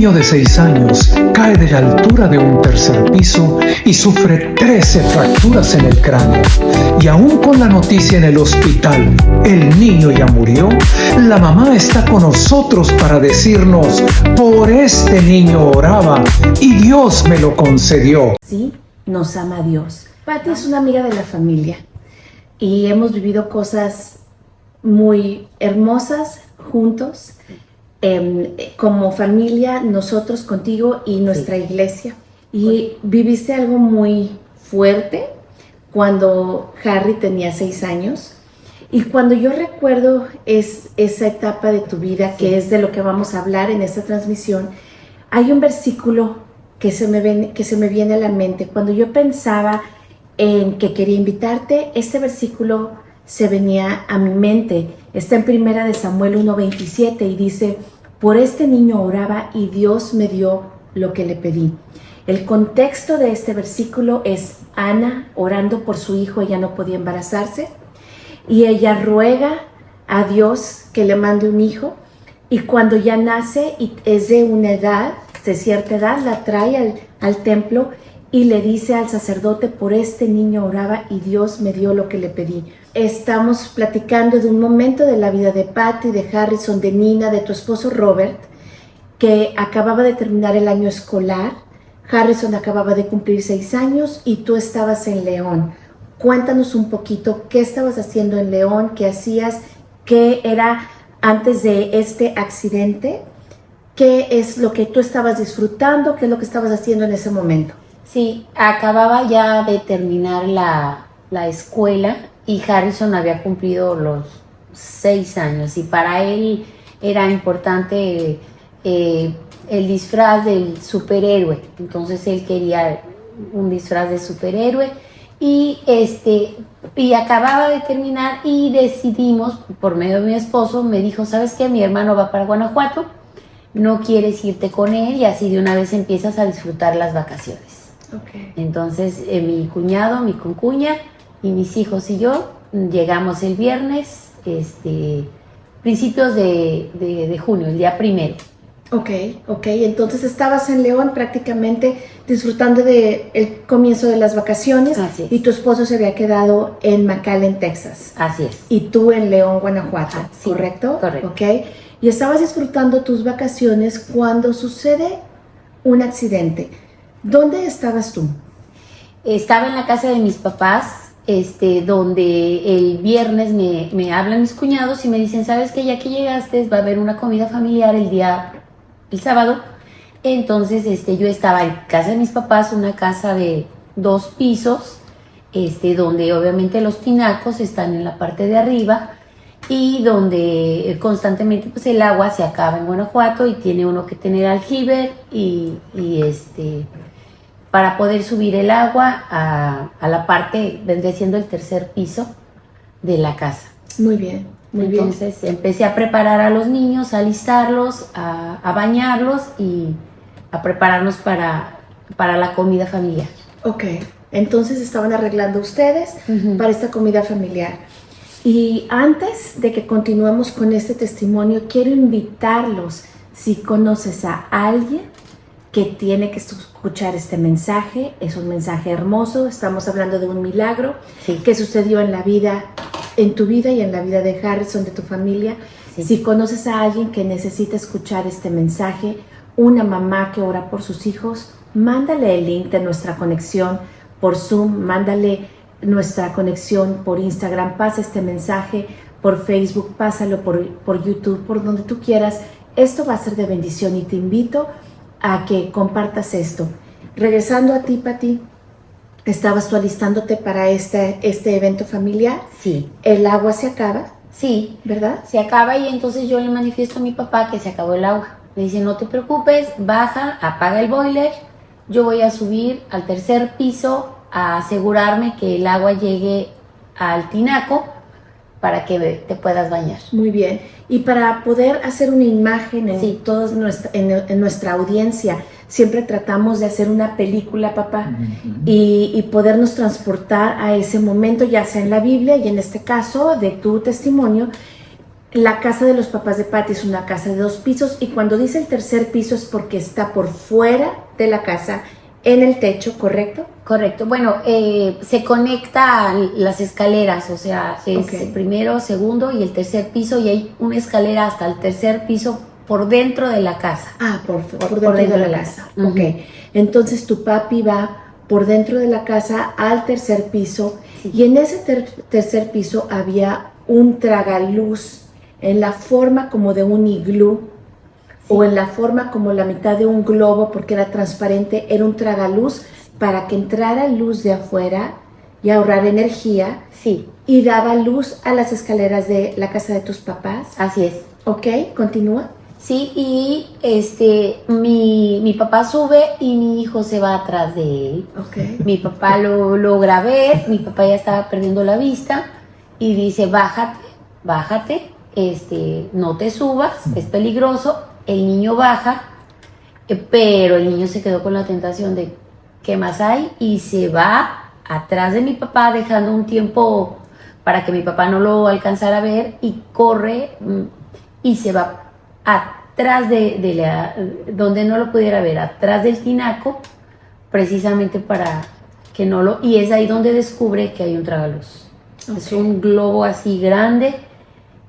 niño de 6 años cae de la altura de un tercer piso y sufre 13 fracturas en el cráneo. Y aún con la noticia en el hospital, el niño ya murió, la mamá está con nosotros para decirnos: por este niño oraba y Dios me lo concedió. Sí, nos ama Dios. Pati es una amiga de la familia y hemos vivido cosas muy hermosas juntos. Como familia, nosotros contigo y nuestra iglesia. Y viviste algo muy fuerte cuando Harry tenía 6 años. Y cuando yo recuerdo esa etapa de tu vida, que es de lo que vamos a hablar en esta transmisión, hay un versículo que se me viene a la mente. Cuando yo pensaba en que quería invitarte, este versículo se venía a mi mente. Está en 1 Samuel 1:27 y dice: por este niño oraba y Dios me dio lo que le pedí. El contexto de este versículo es Ana orando por su hijo. Ella no podía embarazarse y ella ruega a Dios que le mande un hijo, y cuando ya nace y es de una edad, de cierta edad, la trae al templo y le dice al sacerdote: por este niño oraba y Dios me dio lo que le pedí. Estamos platicando de un momento de la vida de Patty, de Harrison, de Nina, de tu esposo Robert, que acababa de terminar el año escolar. Harrison acababa de cumplir 6 años y tú estabas en León. Cuéntanos un poquito qué estabas haciendo en León, qué hacías, qué era antes de este accidente, qué es lo que tú estabas disfrutando, qué es lo que estabas haciendo en ese momento. Sí, acababa ya de terminar la escuela y Harrison había cumplido los 6 años y para él era importante el disfraz del superhéroe. Entonces él quería un disfraz de superhéroe y acababa de terminar y decidimos, por medio de mi esposo, me dijo: ¿sabes qué? Mi hermano va para Guanajuato, ¿no quieres irte con él? Y así de una vez empiezas a disfrutar las vacaciones. Okay. Entonces mi cuñado, mi concuña y mis hijos y yo llegamos el viernes, principios de junio, el día 1. Ok. Entonces estabas en León prácticamente disfrutando del comienzo de las vacaciones. Así es. Y tu esposo se había quedado en McAllen, Texas. Así es. Y tú en León, Guanajuato, Sí, ¿correcto? correcto. Ok. Y estabas disfrutando tus vacaciones cuando sucede un accidente. ¿Dónde estabas tú? Estaba en la casa de mis papás, donde el viernes me hablan mis cuñados y me dicen: ¿sabes qué? Ya que llegaste, va a haber una comida familiar el sábado. Entonces yo estaba en casa de mis papás, una casa de 2 pisos, donde obviamente los tinacos están en la parte de arriba y donde constantemente pues el agua se acaba en Guanajuato y tiene uno que tener aljibe y para poder subir el agua a la parte, vendría siendo el tercer piso de la casa. Muy bien, muy bien. Entonces empecé a preparar a los niños, a alistarlos, a bañarlos y a prepararnos para la comida familiar. Ok, entonces estaban arreglando ustedes para esta comida familiar. Y antes de que continuemos con este testimonio, quiero invitarlos, si conoces a alguien que tiene que escuchar este mensaje. Es un mensaje hermoso. Estamos hablando de un milagro que sucedió en tu vida y en la vida de Harrison, de tu familia. Sí. Si conoces a alguien que necesita escuchar este mensaje, una mamá que ora por sus hijos, mándale el link de nuestra conexión por Zoom, mándale nuestra conexión por Instagram, pasa este mensaje por Facebook, pásalo por YouTube, por donde tú quieras. Esto va a ser de bendición y te invito a que compartas esto. Regresando a ti, Pati, ¿estabas tú alistándote para este evento familiar? Sí. ¿El agua se acaba? Sí. ¿Verdad? Se acaba y entonces yo le manifiesto a mi papá que se acabó el agua. Me dice: no te preocupes, baja, apaga el boiler, yo voy a subir al tercer piso a asegurarme que el agua llegue al tinaco para que te puedas bañar. Muy bien. Y para poder hacer una imagen en nuestra audiencia, siempre tratamos de hacer una película, papá, y podernos transportar a ese momento, ya sea en la Biblia y en este caso de tu testimonio. la casa de los papás de Patty es una casa de 2 pisos y cuando dice el tercer piso es porque está por fuera de la casa, en el techo, ¿correcto? Correcto. Bueno, se conectan las escaleras, o sea, es el primero, segundo y el tercer piso y hay una escalera hasta el tercer piso por dentro de la casa. Ah, por dentro de la casa. Ok. Entonces tu papi va por dentro de la casa al tercer piso y en ese tercer piso había un tragaluz en la forma como de un iglú o en la forma como la mitad de un globo porque era transparente, era un tragaluz para que entrara luz de afuera y ahorrar energía. Sí. Y daba luz a las escaleras de la casa de tus papás. Así es. Ok, continúa. Sí, y mi papá sube y mi hijo se va atrás de él. Okay. Mi papá lo logra ver, mi papá ya estaba perdiendo la vista y dice, bájate, no te subas, es peligroso. El niño baja, pero el niño se quedó con la tentación de ¿qué más hay? Y se va atrás de mi papá dejando un tiempo para que mi papá no lo alcanzara a ver y corre y se va atrás donde no lo pudiera ver, atrás del tinaco, precisamente para que no lo... Y es ahí donde descubre que hay un tragaluz. Okay. Es un globo así grande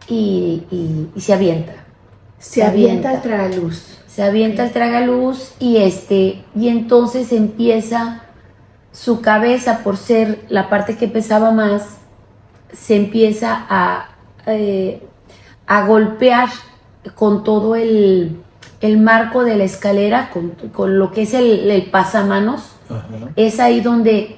y se avienta. Se avienta el tragaluz. Se avienta el tragaluz y entonces empieza su cabeza, por ser la parte que pesaba más, se empieza a golpear con todo el marco de la escalera, con lo que es el pasamanos. Ajá. Es ahí donde,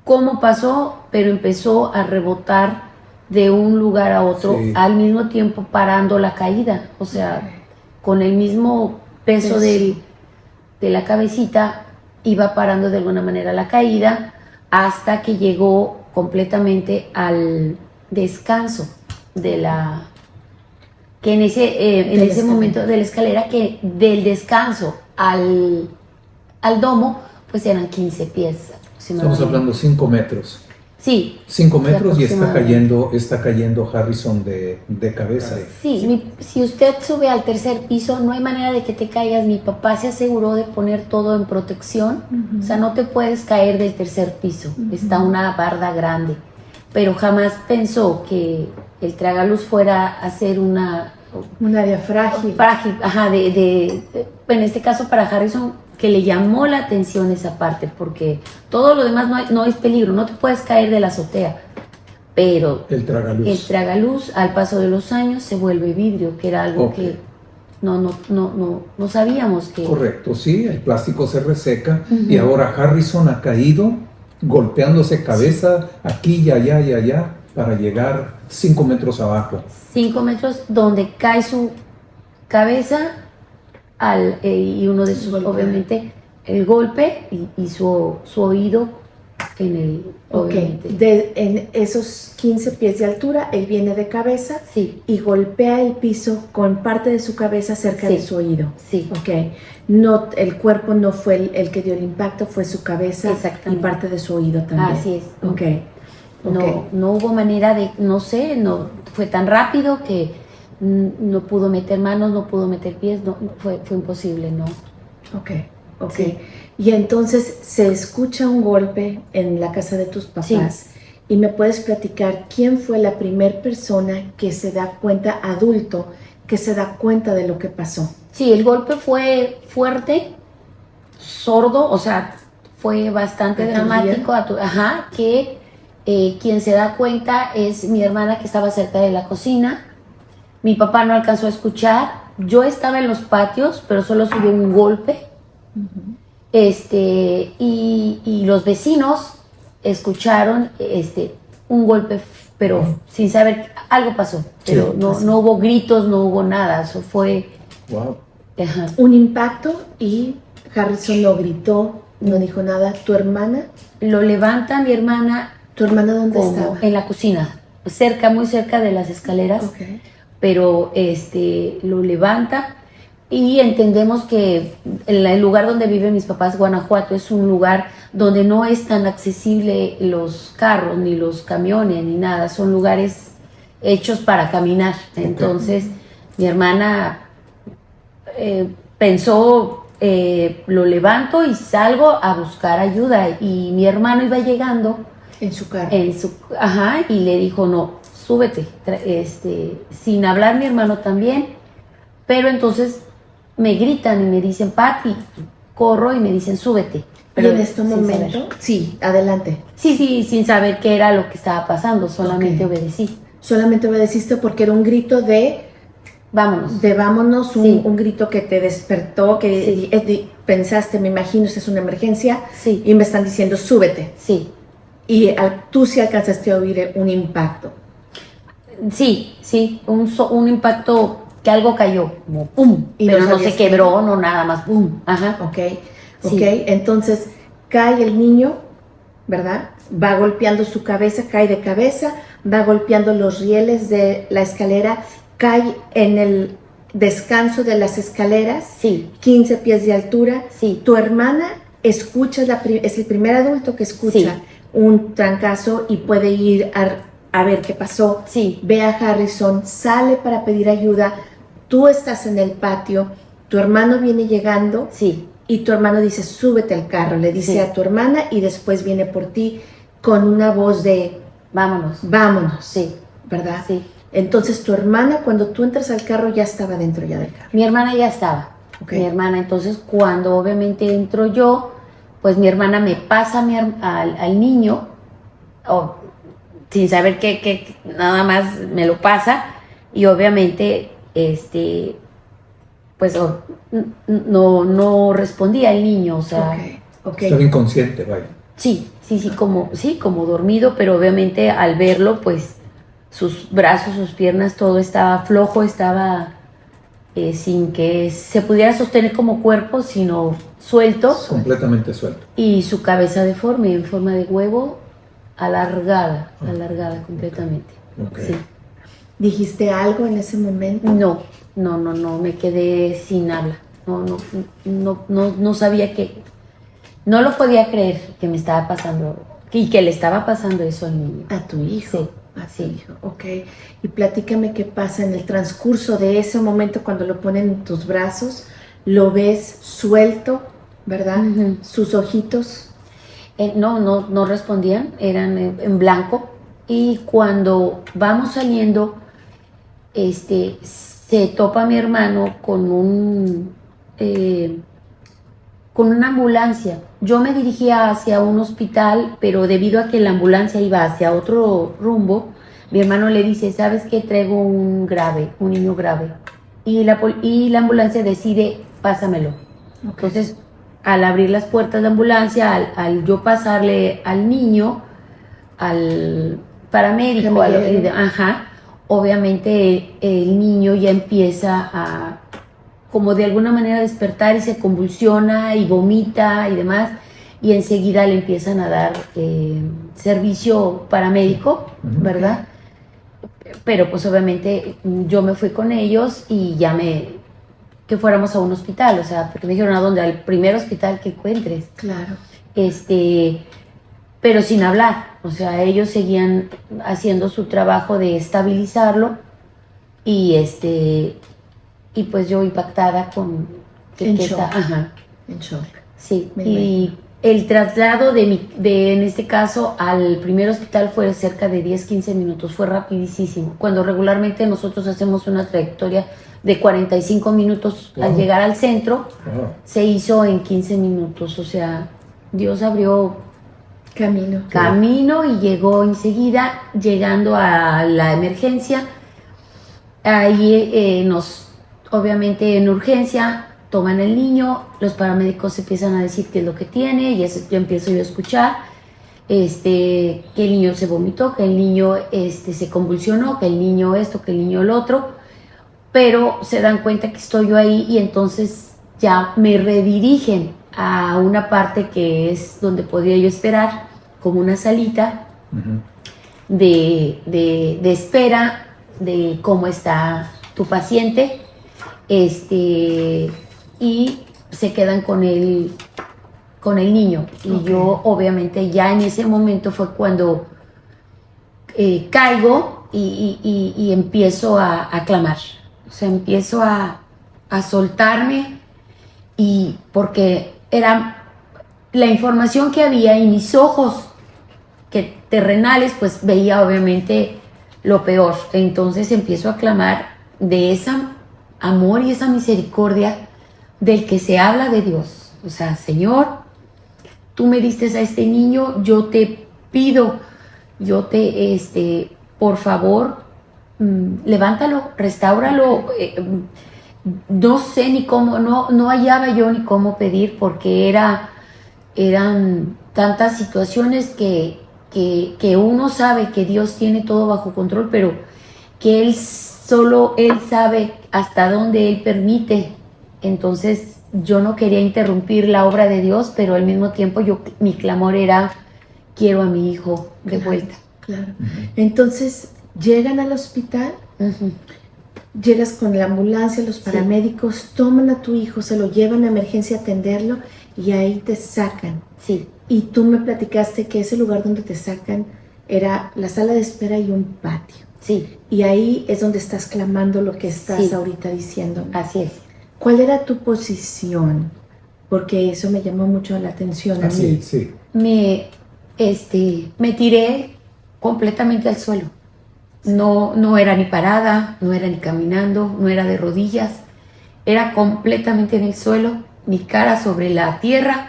cómo pasó, pero empezó a rebotar de un lugar a otro, sí, al mismo tiempo parando la caída, o sea, con el mismo peso de la cabecita, iba parando de alguna manera la caída, hasta que llegó completamente al descanso de la... que en ese momento de la escalera, que del descanso al domo, pues eran 15 pies. Estamos hablando 5 metros. Sí. 5 metros y está cayendo Harrison de cabeza. Sí, si usted sube al tercer piso, no hay manera de que te caigas. Mi papá se aseguró de poner todo en protección. O sea, no te puedes caer del tercer piso. Está una barda grande. Pero jamás pensó que el tragaluz fuera a ser un área frágil. Ajá, en este caso para Harrison, que le llamó la atención esa parte, porque todo lo demás no es peligro, no te puedes caer de la azotea, pero el tragaluz al paso de los años se vuelve vidrio, que era algo que no sabíamos que... Correcto, sí, el plástico se reseca y ahora Harrison ha caído golpeándose cabeza aquí y allá para llegar 5 metros abajo. 5 metros donde cae su cabeza y uno de sus, obviamente, el golpe y su oído en el... Obviamente. En esos 15 pies de altura, él viene de cabeza, sí, y golpea el piso con parte de su cabeza cerca, sí, de su oído. Sí. Okay. No, el cuerpo no fue el que dio el impacto, fue su cabeza y parte de su oído también. Así es. Okay. No hubo manera de, no fue tan rápido que no pudo meter manos, no pudo meter pies, fue imposible, ¿no? Ok. Sí. Y entonces se escucha un golpe en la casa de tus papás. Sí. Y me puedes platicar quién fue la primera persona que se da cuenta, adulto, que se da cuenta de lo que pasó. Sí, el golpe fue fuerte, sordo, o sea, fue bastante dramático. Que quien se da cuenta es mi hermana, que estaba cerca de la cocina. Mi papá no alcanzó a escuchar. Yo estaba en los patios, pero solo se oyó un golpe. Y los vecinos escucharon un golpe, pero sin saber, algo pasó. Pero no hubo gritos, no hubo nada. Eso fue... Wow. Un impacto y Harrison no gritó, no dijo nada. ¿Tu hermana? Lo levanta mi hermana. ¿Tu hermana dónde estaba? En la cocina, muy cerca de las escaleras. Okay. Pero lo levanta y entendemos que el lugar donde viven mis papás, Guanajuato, es un lugar donde no es tan accesible los carros, ni los camiones, ni nada. Son lugares hechos para caminar. Entonces mi hermana pensó, lo levanto y salgo a buscar ayuda, y mi hermano iba llegando En su carro. y le dijo, no, súbete, sin hablar mi hermano también, pero entonces me gritan y me dicen, Pati, corro y me dicen, súbete. Pero y en este momento, sí, adelante. Sí, sin saber qué era lo que estaba pasando, solamente obedecí. Solamente obedeciste porque era un grito de Vámonos. vámonos, Sí. un grito que te despertó, que pensaste, me imagino, esta es una emergencia, Sí. y me están diciendo, súbete. Sí, Y tú sí alcanzaste a oír un impacto. sí, un impacto, que algo cayó, como pum, Y pero no no se sabías qué. quebró, no nada más, pum, ajá. Ok, Sí. entonces cae el niño, ¿verdad? Va golpeando su cabeza, cae de cabeza, va golpeando los rieles de la escalera, cae en el descanso de las escaleras, Sí, 15 pies de altura. sí, Tu hermana escucha, es el primer adulto que escucha Sí. un trancazo y puede ir a ver qué pasó. sí, Ve a Harrison, sale para pedir ayuda, tú estás en el patio, tu hermano viene llegando sí, y tu hermano dice, súbete al carro, le dice Sí. a tu hermana, y después viene por ti con una voz de, vámonos. vámonos, Sí, ¿verdad? sí. Entonces tu hermana, cuando tú entras al carro, ya estaba dentro ya del carro. Mi hermana ya estaba. Ok. Mi hermana, entonces cuando obviamente entro yo, pues mi hermana me pasa al niño, sin saber que nada más me lo pasa, y obviamente pues no respondía el niño, o sea, Ok. Estaba inconsciente, vaya. como dormido, pero obviamente al verlo, pues sus brazos, sus piernas, todo estaba flojo, estaba sin que se pudiera sostener como cuerpo, sino suelto, Completamente suelto. y su cabeza deforme, en forma de huevo, alargada completamente. Ok. Sí. ¿Dijiste algo en ese momento? No, me quedé sin habla. No sabía no lo podía creer que me estaba pasando, y que le estaba pasando eso al niño. A tu hijo. Sí, A tu sí. hijo, ok. Y platícame qué pasa en el transcurso de ese momento cuando lo ponen en tus brazos. Lo ves suelto, ¿verdad? Ujú. Sus ojitos. No respondían, eran en blanco. Y cuando vamos saliendo, se topa mi hermano con una ambulancia. Yo me dirigía hacia un hospital, pero debido a que la ambulancia iba hacia otro rumbo, mi hermano le dice, ¿sabes qué? Traigo un niño grave. Y la ambulancia decide, pásamelo. Ok. Entonces, al abrir las puertas de la ambulancia, al yo pasarle al niño, al paramédico, Camillero. obviamente el niño ya empieza a, como de alguna manera, despertar, y se convulsiona y vomita y demás, y enseguida le empiezan a dar servicio paramédico, Ujú. ¿verdad? Pero pues obviamente yo me fui con ellos y que fuéramos a un hospital, o sea, porque me dijeron, ¿a dónde? Al primer hospital que encuentres. Claro. Pero sin hablar, o sea, ellos seguían haciendo su trabajo de estabilizarlo, y y pues yo impactada con En shock. ajá, En shock. sí. Me Y el traslado en este caso al primer hospital fue cerca de 10-15 minutos, fue rapidísimo, cuando regularmente nosotros hacemos una trayectoria de 45 minutos al Wow. llegar al centro, Wow. se hizo en 15 minutos, o sea, Dios abrió Camino. y llegó enseguida, llegando a la emergencia. Ahí obviamente en urgencia, toman el niño, los paramédicos empiezan a decir qué es lo que tiene, y eso yo empiezo yo a escuchar, que el niño se vomitó, que el niño se convulsionó, que el niño esto, que el niño lo otro, pero se dan cuenta que estoy yo ahí, y entonces ya me redirigen a una parte que es donde podría yo esperar, como una salita Ujú. de espera de cómo está tu paciente, y se quedan con el niño. Y Ok. yo obviamente ya en ese momento fue cuando caigo y empiezo a clamar. O sea, empiezo a soltarme, y porque era la información que había, y mis ojos que terrenales pues veía obviamente lo peor. Entonces empiezo a clamar de ese amor y esa misericordia del que se habla de Dios. O sea, Señor, tú me diste a este niño, yo te pido, por favor, levántalo, restáuralo. No sé ni cómo, no hallaba yo ni cómo pedir, porque eran tantas situaciones que uno sabe que Dios tiene todo bajo control, pero que solo Él sabe hasta dónde Él permite. Entonces yo no quería interrumpir la obra de Dios, pero al mismo tiempo mi clamor era: quiero a mi hijo de vuelta. Claro. Entonces llegan al hospital, llegas con la ambulancia, los paramédicos, toman a tu hijo, se lo llevan a emergencia a atenderlo, y ahí te sacan. Sí. Y tú me platicaste que ese lugar donde te sacan era la sala de espera y un patio. Sí. Y ahí es donde estás clamando lo que estás Sí. ahorita diciendo. Así es. ¿Cuál era tu posición? Porque eso me llamó mucho la atención a Así, mí. sí. Me tiré completamente al suelo. No era ni parada, no era ni caminando, no era de rodillas. Era completamente en el suelo, mi cara sobre la tierra,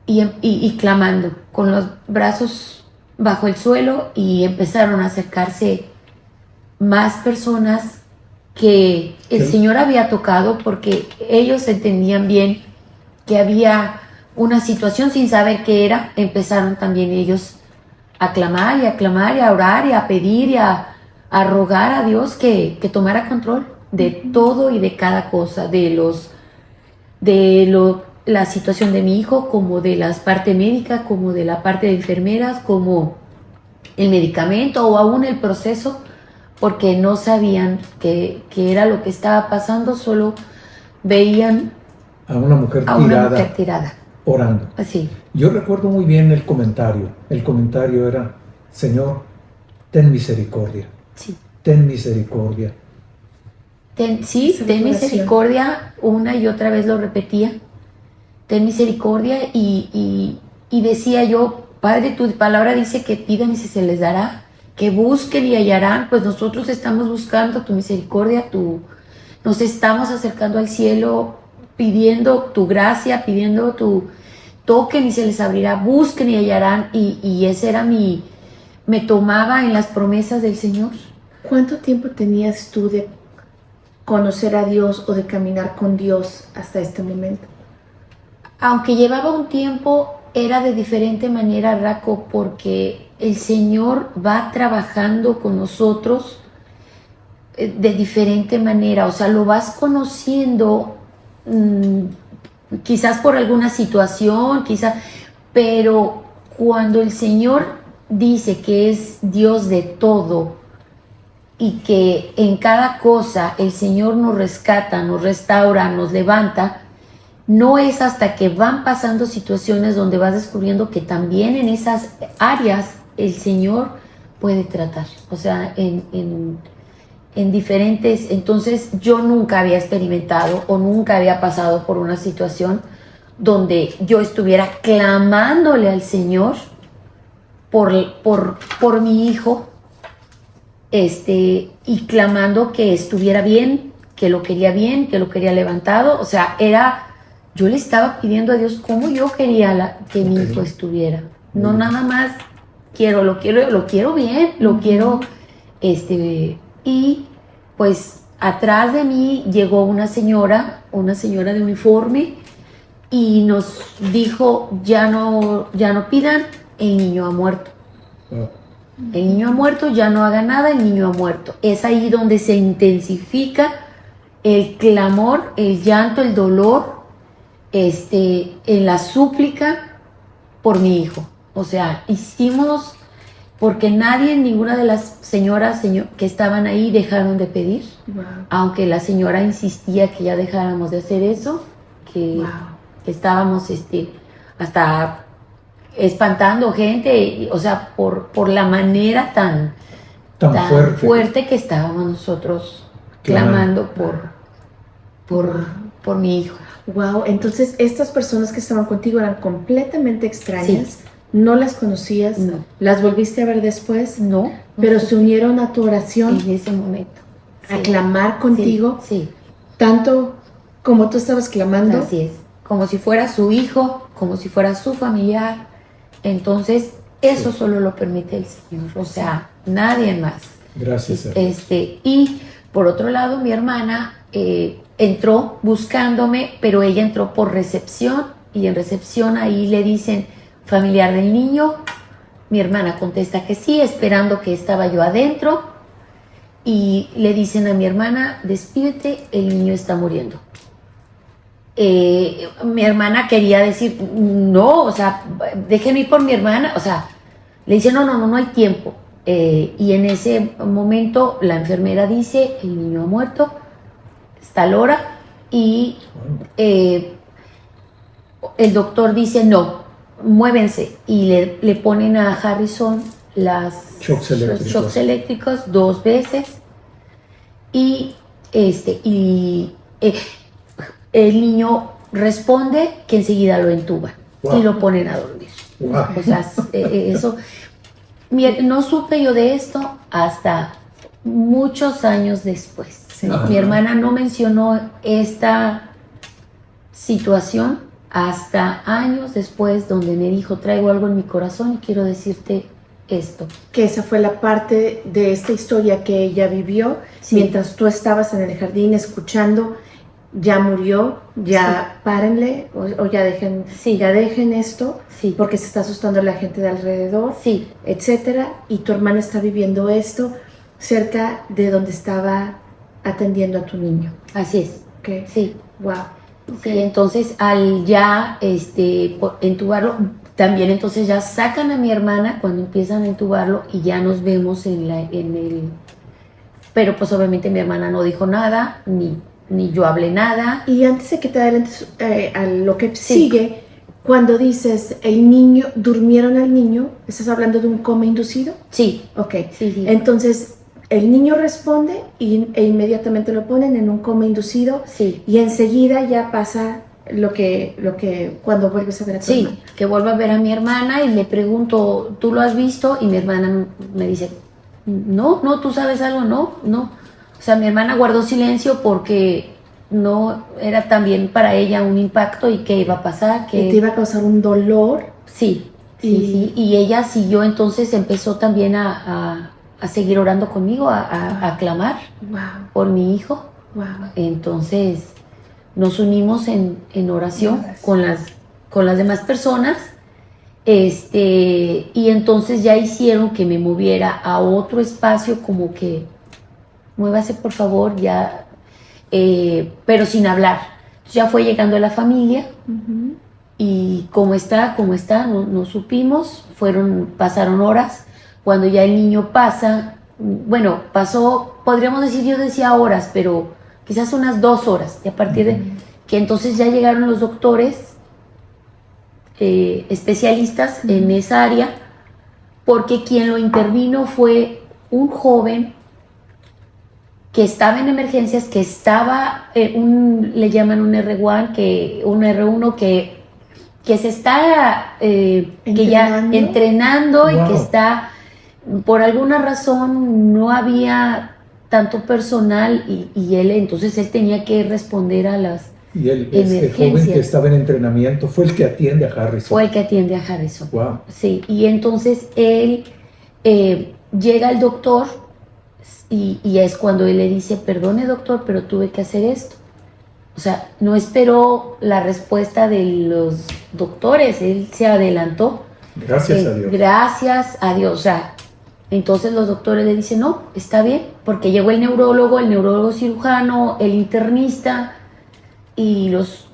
y clamando con los brazos bajo el suelo. Y empezaron a acercarse más personas que el Sí. Señor había tocado, porque ellos entendían bien que había una situación sin saber qué era. Empezaron también ellos a clamar y a clamar y a orar y a pedir y a rogar a Dios que tomara control de todo y de cada cosa, la situación de mi hijo, como de la parte médica, como de la parte de enfermeras, como el medicamento o aún el proceso, porque no sabían qué era lo que estaba pasando, solo veían A una mujer a una mujer tirada. orando. Así. Yo recuerdo muy bien el comentario. El comentario era: Señor, ten misericordia, Sí. ten misericordia. Ten Esa misericordia, oración. una y otra vez lo repetía. Ten misericordia, y decía yo: Padre, tu palabra dice que pidan y se les dará, que busquen y hallarán. Pues nosotros estamos buscando tu misericordia, nos estamos acercando al cielo, pidiendo tu gracia, pidiendo tu toquen y se les abrirá, busquen y hallarán. Y ese era me tomaba en las promesas del Señor. ¿Cuánto tiempo tenías tú de conocer a Dios o de caminar con Dios hasta este momento? Aunque llevaba un tiempo, era de diferente manera, Raco, porque el Señor va trabajando con nosotros de diferente manera. O sea, lo vas conociendo, quizás por alguna situación, pero cuando el Señor dice que es Dios de todo y que en cada cosa el Señor nos rescata, nos restaura, nos levanta, no es hasta que van pasando situaciones donde vas descubriendo que también en esas áreas el Señor puede tratar. O sea, en diferentes. Entonces yo nunca había experimentado o nunca había pasado por una situación donde yo estuviera clamándole al Señor por mi hijo, y clamando que estuviera bien, que lo quería levantado. O sea, yo le estaba pidiendo a Dios cómo yo quería que mi hijo estuviera. No nada más lo quiero bien, lo quiero, y pues atrás de mí llegó una señora de uniforme, y nos dijo: ya no pidan, el niño ha muerto. El niño ha muerto, ya no haga nada, el niño ha muerto. Es ahí donde se intensifica el clamor, el llanto, el dolor, en la súplica por mi hijo. O sea, hicimos, porque ninguna de las señoras que estaban ahí dejaron de pedir. Wow. Aunque la señora insistía que ya dejáramos de hacer eso, que estábamos hasta espantando gente, o sea, por la manera tan fuerte. que estábamos nosotros clamando por mi hijo. Wow, entonces estas personas que estaban contigo eran completamente extrañas, no las conocías, No. las volviste a ver después, No, pero se unieron a tu oración en ese momento. a Sí. clamar contigo, Sí, tanto como tú estabas clamando. así es. Como si fuera su hijo, como si fuera su familiar. Entonces, eso solo lo permite el Señor. O sea, nadie más. Gracias a Dios. Y por otro lado, mi hermana entró buscándome, pero ella entró por recepción y en recepción ahí le dicen familiar del niño. Mi hermana contesta que sí, esperando que estaba yo adentro, y le dicen a mi hermana, despídete, el niño está muriendo. Mi hermana quería decir, no, o sea, déjenme ir por mi hermana, o sea, le dice, no hay tiempo. Y en ese momento la enfermera dice, el niño ha muerto, está la hora, y el doctor dice, no, muévense, y le ponen a Harrison los shocks eléctricos 2 veces, y el niño responde que enseguida lo entuban y lo ponen a dormir. Wow. O sea, eso. No supe yo de esto hasta muchos años después. Mi hermana no mencionó esta situación hasta años después, donde me dijo, traigo algo en mi corazón y quiero decirte esto. Que esa fue la parte de esta historia que ella vivió mientras tú estabas en el jardín escuchando. Ya murió, ya párenle, o ya dejen, ya dejen esto, porque se está asustando la gente de alrededor, etcétera, y tu hermana está viviendo esto cerca de donde estaba atendiendo a tu niño. Así es. Okay. Sí. Wow. Okay. Sí, entonces al ya entubarlo, también entonces ya sacan a mi hermana cuando empiezan a entubarlo y ya nos vemos en el... Pero pues obviamente mi hermana no dijo nada, ni yo hablé nada. Y antes de que te adelantes a lo que sigue, cuando dices el niño, durmieron al niño, ¿estás hablando de un coma inducido? Sí. Ok. Sí. Entonces, el niño responde e inmediatamente lo ponen en un coma inducido. Sí. Y enseguida ya pasa lo que cuando vuelves a ver a tu hermana. Que vuelvo a ver a mi hermana y le pregunto, ¿tú lo has visto? Y mi hermana me dice, no, ¿tú sabes algo? No. O sea, mi hermana guardó silencio porque no era también para ella un impacto y qué iba a pasar. Que te iba a causar un dolor. Sí. Y ella siguió, entonces empezó también a seguir orando conmigo, a clamar por mi hijo. Wow. Entonces nos unimos en oración con las demás personas. Y entonces ya hicieron que me moviera a otro espacio, como que muévase por favor, ya, pero sin hablar. Entonces ya fue llegando la familia, y cómo está, no supimos. Pasaron horas. Cuando ya el niño pasó, podríamos decir, yo decía horas, pero quizás unas 2 horas, y a partir de que entonces ya llegaron los doctores especialistas en esa área, porque quien lo intervino fue un joven que estaba en emergencias, que estaba le llaman un R1, un R1 que se está que ya entrenando. Y que está, por alguna razón no había tanto personal, y él tenía que responder a las y este joven que estaba en entrenamiento fue el que atiende a Harrison. Wow. Sí, y entonces él llega el doctor, y es cuando él le dice, perdone doctor, pero tuve que hacer esto. O sea, no esperó la respuesta de los doctores, él se adelantó. Gracias a Dios. Gracias a Dios. O sea, entonces los doctores le dicen, no, está bien, porque llegó el neurólogo cirujano, el internista, y los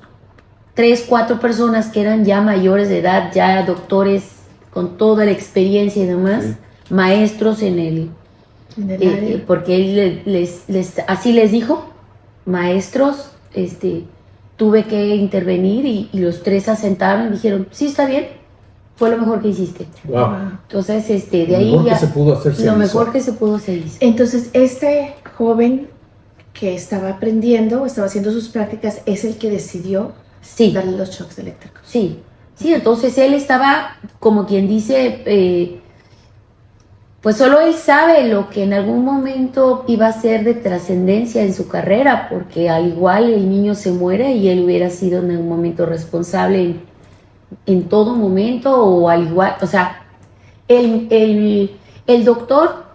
3, 4 personas que eran ya mayores de edad, ya doctores con toda la experiencia y demás, maestros en el porque él así les dijo, maestros, tuve que intervenir, y los 3 asentaron y dijeron, sí, está bien, fue lo mejor que hiciste. Wow. Entonces, de Lo ahí mejor ya, que se pudo hacer se lo hizo. mejor que se pudo se hizo. Entonces, este joven que estaba aprendiendo, estaba haciendo sus prácticas, es el que decidió Sí, darle los shocks eléctricos. sí, sí, entonces él estaba, como quien dice, pues solo él sabe lo que en algún momento iba a ser de trascendencia en su carrera, porque al igual el niño se muere y él hubiera sido en algún momento responsable en todo momento, o al igual, o sea, el doctor,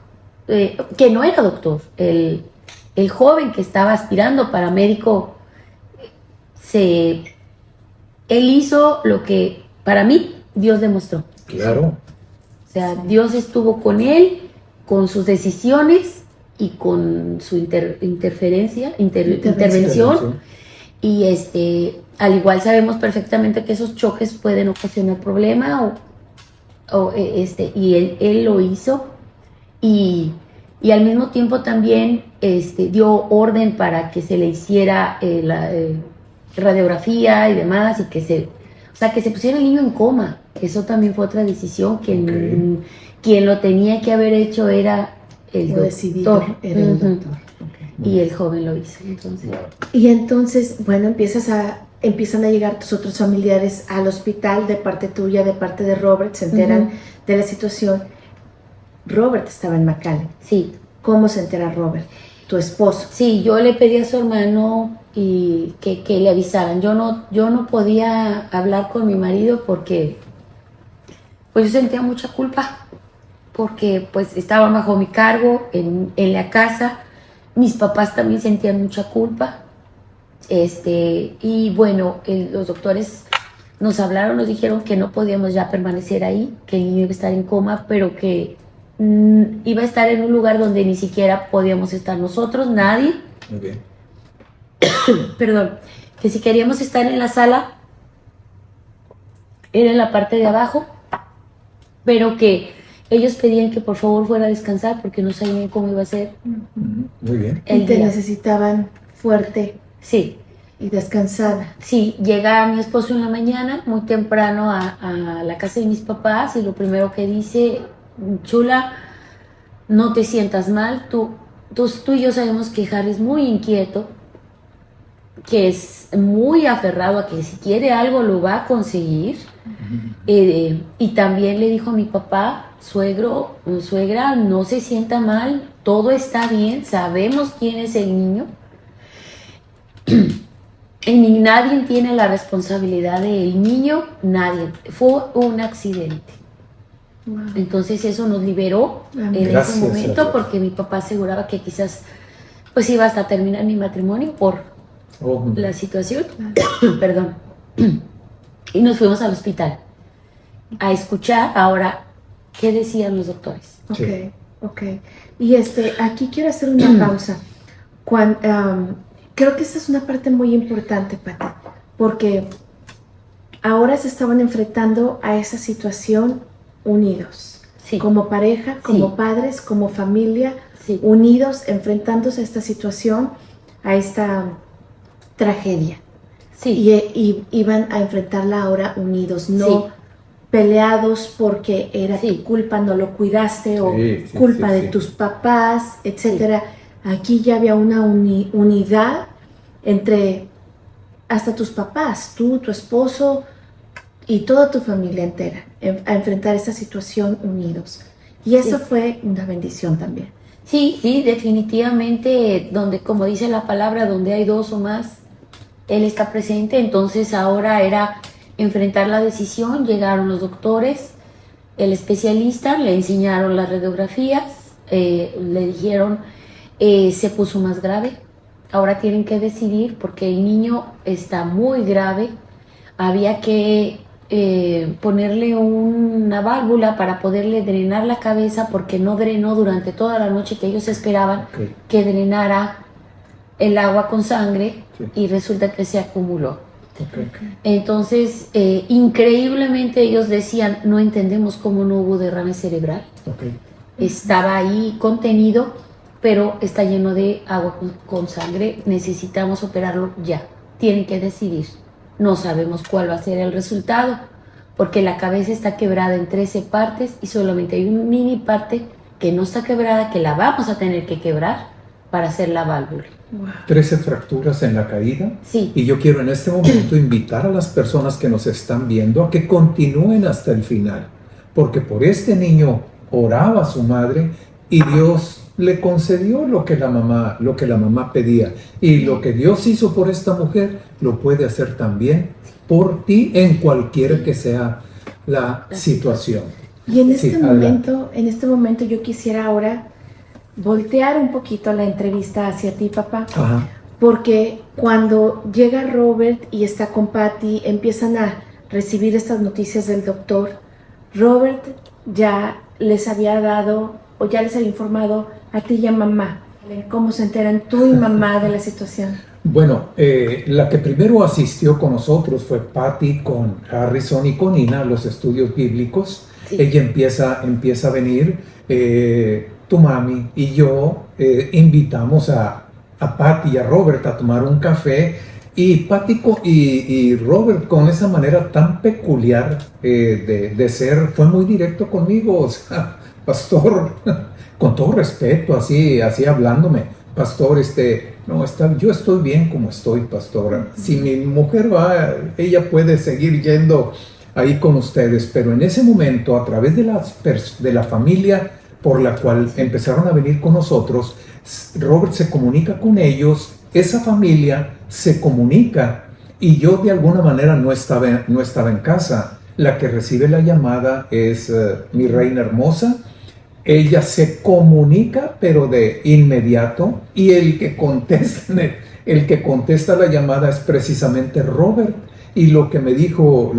que no era doctor, el joven que estaba aspirando para médico, él hizo lo que para mí Dios demostró. Claro. O sea, Dios estuvo con él, con sus decisiones y con su intervención. Y al igual sabemos perfectamente que esos choques pueden ocasionar problema y él lo hizo, y al mismo tiempo también dio orden para que se le hiciera la radiografía y demás, y que se pusiera el niño en coma. Eso también fue otra decisión. Quien lo tenía que haber hecho era el doctor. Era el doctor. Y el joven lo hizo. Entonces, Y entonces, bueno, empiezan a llegar tus otros familiares al hospital de parte tuya, de parte de Robert, se enteran de la situación. Robert estaba en McAllen. sí. ¿Cómo se entera Robert? Tu esposo. Sí, yo le pedí a su hermano y que le avisaran. Yo no podía hablar con mi marido porque pues yo sentía mucha culpa, porque pues estaba bajo mi cargo en la casa. Mis papás también sentían mucha culpa. Y bueno, los doctores nos hablaron, nos dijeron que no podíamos ya permanecer ahí, que el niño iba a estar en coma, pero que iba a estar en un lugar donde ni siquiera podíamos estar nosotros, nadie. Muy bien. Perdón, que si queríamos estar en la sala, era en la parte de abajo, pero que ellos pedían que por favor fuera a descansar porque no sabían cómo iba a ser Muy bien. Y el te día. necesitaban fuerte Sí, y descansada. sí, llega mi esposo en la mañana, muy temprano a la casa de mis papás, y lo primero que dice: chula, no te sientas mal, tú y yo sabemos que Harry es muy inquieto, que es muy aferrado a que si quiere algo lo va a conseguir. Y también le dijo a mi papá: suegra, no se sienta mal, todo está bien, sabemos quién es el niño. Y nadie tiene la responsabilidad del niño, nadie. Fue un accidente. Wow. Entonces eso nos liberó en Gracias ese a momento, Dios. porque mi papá aseguraba que quizás pues iba hasta terminar mi matrimonio por Oh, la situación. Perdón. Y nos fuimos al hospital a escuchar ahora qué decían los doctores. Ok, ok. Y aquí quiero hacer una pausa. Creo que esta es una parte muy importante, Pati, porque ahora se estaban enfrentando a esa situación unidos, Sí. como pareja, como Sí. padres, como familia, Sí. unidos, enfrentándose a esta situación, a esta tragedia. Sí. Y iban a enfrentarla ahora unidos, no Sí. peleados porque era Sí. tu culpa, no lo cuidaste, o Sí, sí, culpa sí, de sí. tus papás, etcétera. Aquí ya había una unidad entre hasta tus papás, tú, tu esposo y toda tu familia entera, a enfrentar esta situación unidos. Y eso Sí. fue una bendición también. Sí, sí, definitivamente, donde, como dice la palabra, donde hay dos o más, Él está presente. Entonces ahora era enfrentar la decisión. Llegaron los doctores, el especialista, le enseñaron las radiografías, le dijeron, se puso más grave, ahora tienen que decidir porque el niño está muy grave, había que ponerle una válvula para poderle drenar la cabeza, porque no drenó durante toda la noche que ellos esperaban Ok. que drenara el agua con sangre, Sí. y resulta que se acumuló. Ok. Entonces, increíblemente ellos decían: no entendemos cómo no hubo derrame cerebral, Ok. estaba ahí contenido, pero está lleno de agua con sangre, necesitamos operarlo ya, tienen que decidir. No sabemos cuál va a ser el resultado, porque la cabeza está quebrada en 13 partes y solamente hay una mini parte que no está quebrada, que la vamos a tener que quebrar para hacer la válvula. Wow. 13 fracturas en la caída. Sí. Y yo quiero en este momento invitar a las personas que nos están viendo a que continúen hasta el final, porque por este niño oraba su madre y Dios le concedió lo que la mamá pedía, y lo que Dios hizo por esta mujer lo puede hacer también por ti en cualquiera que sea la situación. Y en Sí, en este momento yo quisiera ahora voltear un poquito la entrevista hacia ti, papá. Ajá. Porque cuando llega Robert y está con Patty, empiezan a recibir estas noticias del doctor. Robert ya les había dado o ya les había informado a ti y a mamá. ¿Cómo se enteran tú y mamá de la situación? Bueno, la que primero asistió con nosotros fue Patty con Harrison y con Nina a los estudios bíblicos. Sí. Ella empieza a venir, tu mami y yo invitamos a Patty y a Robert a tomar un café, y Patty y Robert, con esa manera tan peculiar de ser, fue muy directo conmigo. O sea, pastor, con todo respeto, así hablándome, pastor, yo estoy bien como estoy, pastora. Si mi mujer va, ella puede seguir yendo ahí con ustedes, pero en ese momento, a través de la familia por la cual empezaron a venir con nosotros, Robert se comunica con ellos, esa familia se comunica, y yo de alguna manera no estaba en casa. La que recibe la llamada es mi reina hermosa. Ella se comunica, pero de inmediato, y el que contesta la llamada es precisamente Robert. Y lo que me dijo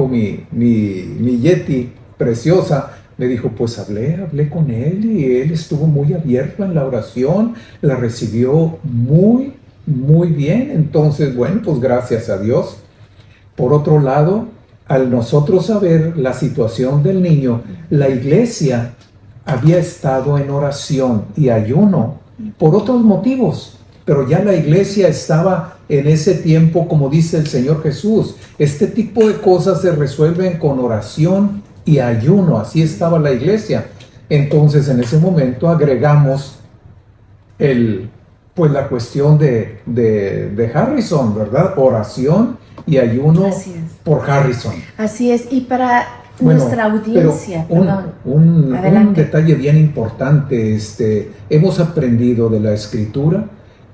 mi Yeti preciosa, me dijo, pues hablé con él y él estuvo muy abierto en la oración, la recibió muy, muy bien. Entonces, bueno, pues gracias a Dios. Por otro lado, al nosotros saber la situación del niño, la iglesia había estado en oración y ayuno por otros motivos, pero ya la iglesia estaba en ese tiempo, como dice el Señor Jesús, este tipo de cosas se resuelven con oración y ayuno. Así estaba la iglesia. Entonces, en ese momento agregamos la cuestión de Harrison, ¿verdad? Oración y ayuno por Harrison. Así es, y para nuestra audiencia, un detalle bien importante, hemos aprendido de la Escritura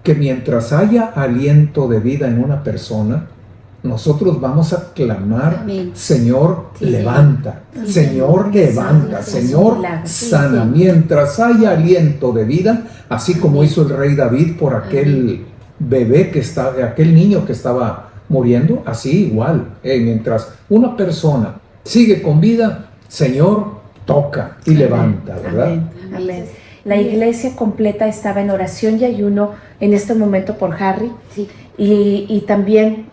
que mientras haya aliento de vida en una persona, nosotros vamos a clamar, amén. Señor, Sí, levanta, sí. Señor, levanta, Sí, sí, Señor, sí, sana. sí. Mientras haya aliento de vida, así como hizo el rey David por aquel bebé aquel niño que estaba muriendo, así igual, mientras una persona sigue con vida, Señor, toca y levanta, ¿verdad? Amén. Amén. La iglesia completa estaba en oración y ayuno en este momento por Harry. Sí. Y también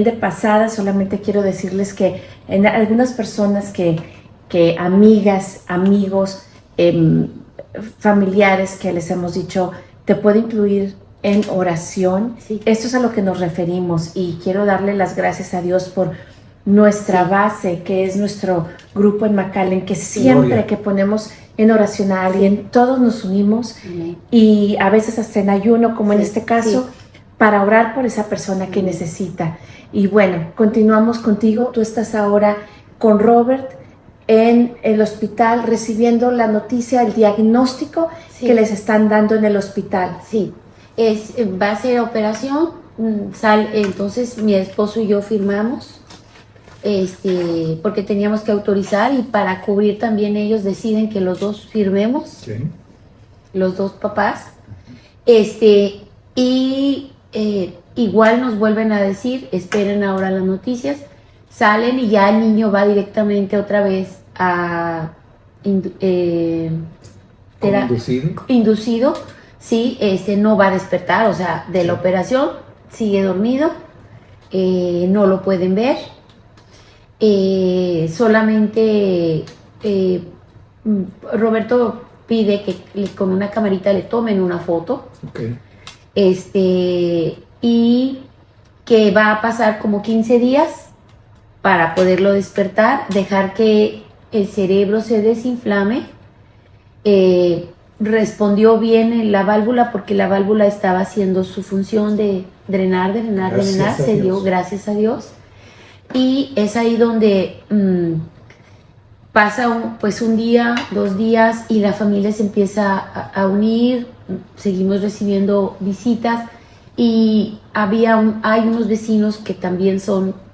de pasada, solamente quiero decirles que en algunas personas que amigas, amigos, familiares que les hemos dicho, te puedo incluir en oración. Sí. Esto es a lo que nos referimos, y quiero darle las gracias a Dios por nuestra base, que es nuestro grupo en McAllen, que siempre Gloria. que ponemos en oración a alguien, todos nos unimos, Amén. y a veces hasta en ayuno, como en Sí, este caso, sí. para orar por esa persona que necesita. Y bueno, continuamos contigo. Tú estás ahora con Robert en el hospital recibiendo la noticia, el diagnóstico Sí. que les están dando en el hospital. Sí, va a ser operación, entonces mi esposo y yo firmamos, porque teníamos que autorizar, y para cubrir también ellos deciden que los dos firmemos, Sí. los dos papás, igual nos vuelven a decir, esperen ahora las noticias, salen y ya el niño va directamente otra vez a inducido, sí, no va a despertar, o sea, de la operación, sigue dormido, no lo pueden ver, solamente Roberto pide que con una camarita le tomen una foto, Okay. y que va a pasar como 15 días para poderlo despertar, dejar que el cerebro se desinflame. Respondió bien en la válvula porque la válvula estaba haciendo su función de drenar, se dio, gracias a Dios. Y es ahí donde pasa un día, 2 días y la familia se empieza a unir, seguimos recibiendo visitas y hay unos vecinos que también son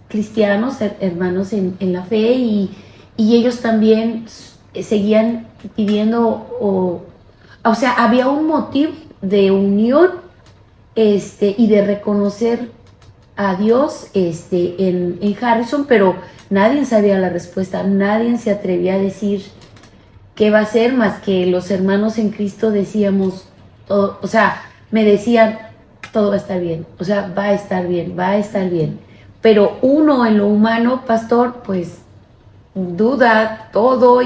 cristianos, hermanos en la fe y ellos también seguían pidiendo, o sea, había un motivo de unión y de reconocer a Dios en Harrison, pero nadie sabía la respuesta, nadie se atrevía a decir qué va a ser, más que los hermanos en Cristo decíamos, o sea, me decían, todo va a estar bien, o sea, va a estar bien, va a estar bien. Pero uno en lo humano, pastor, pues duda todo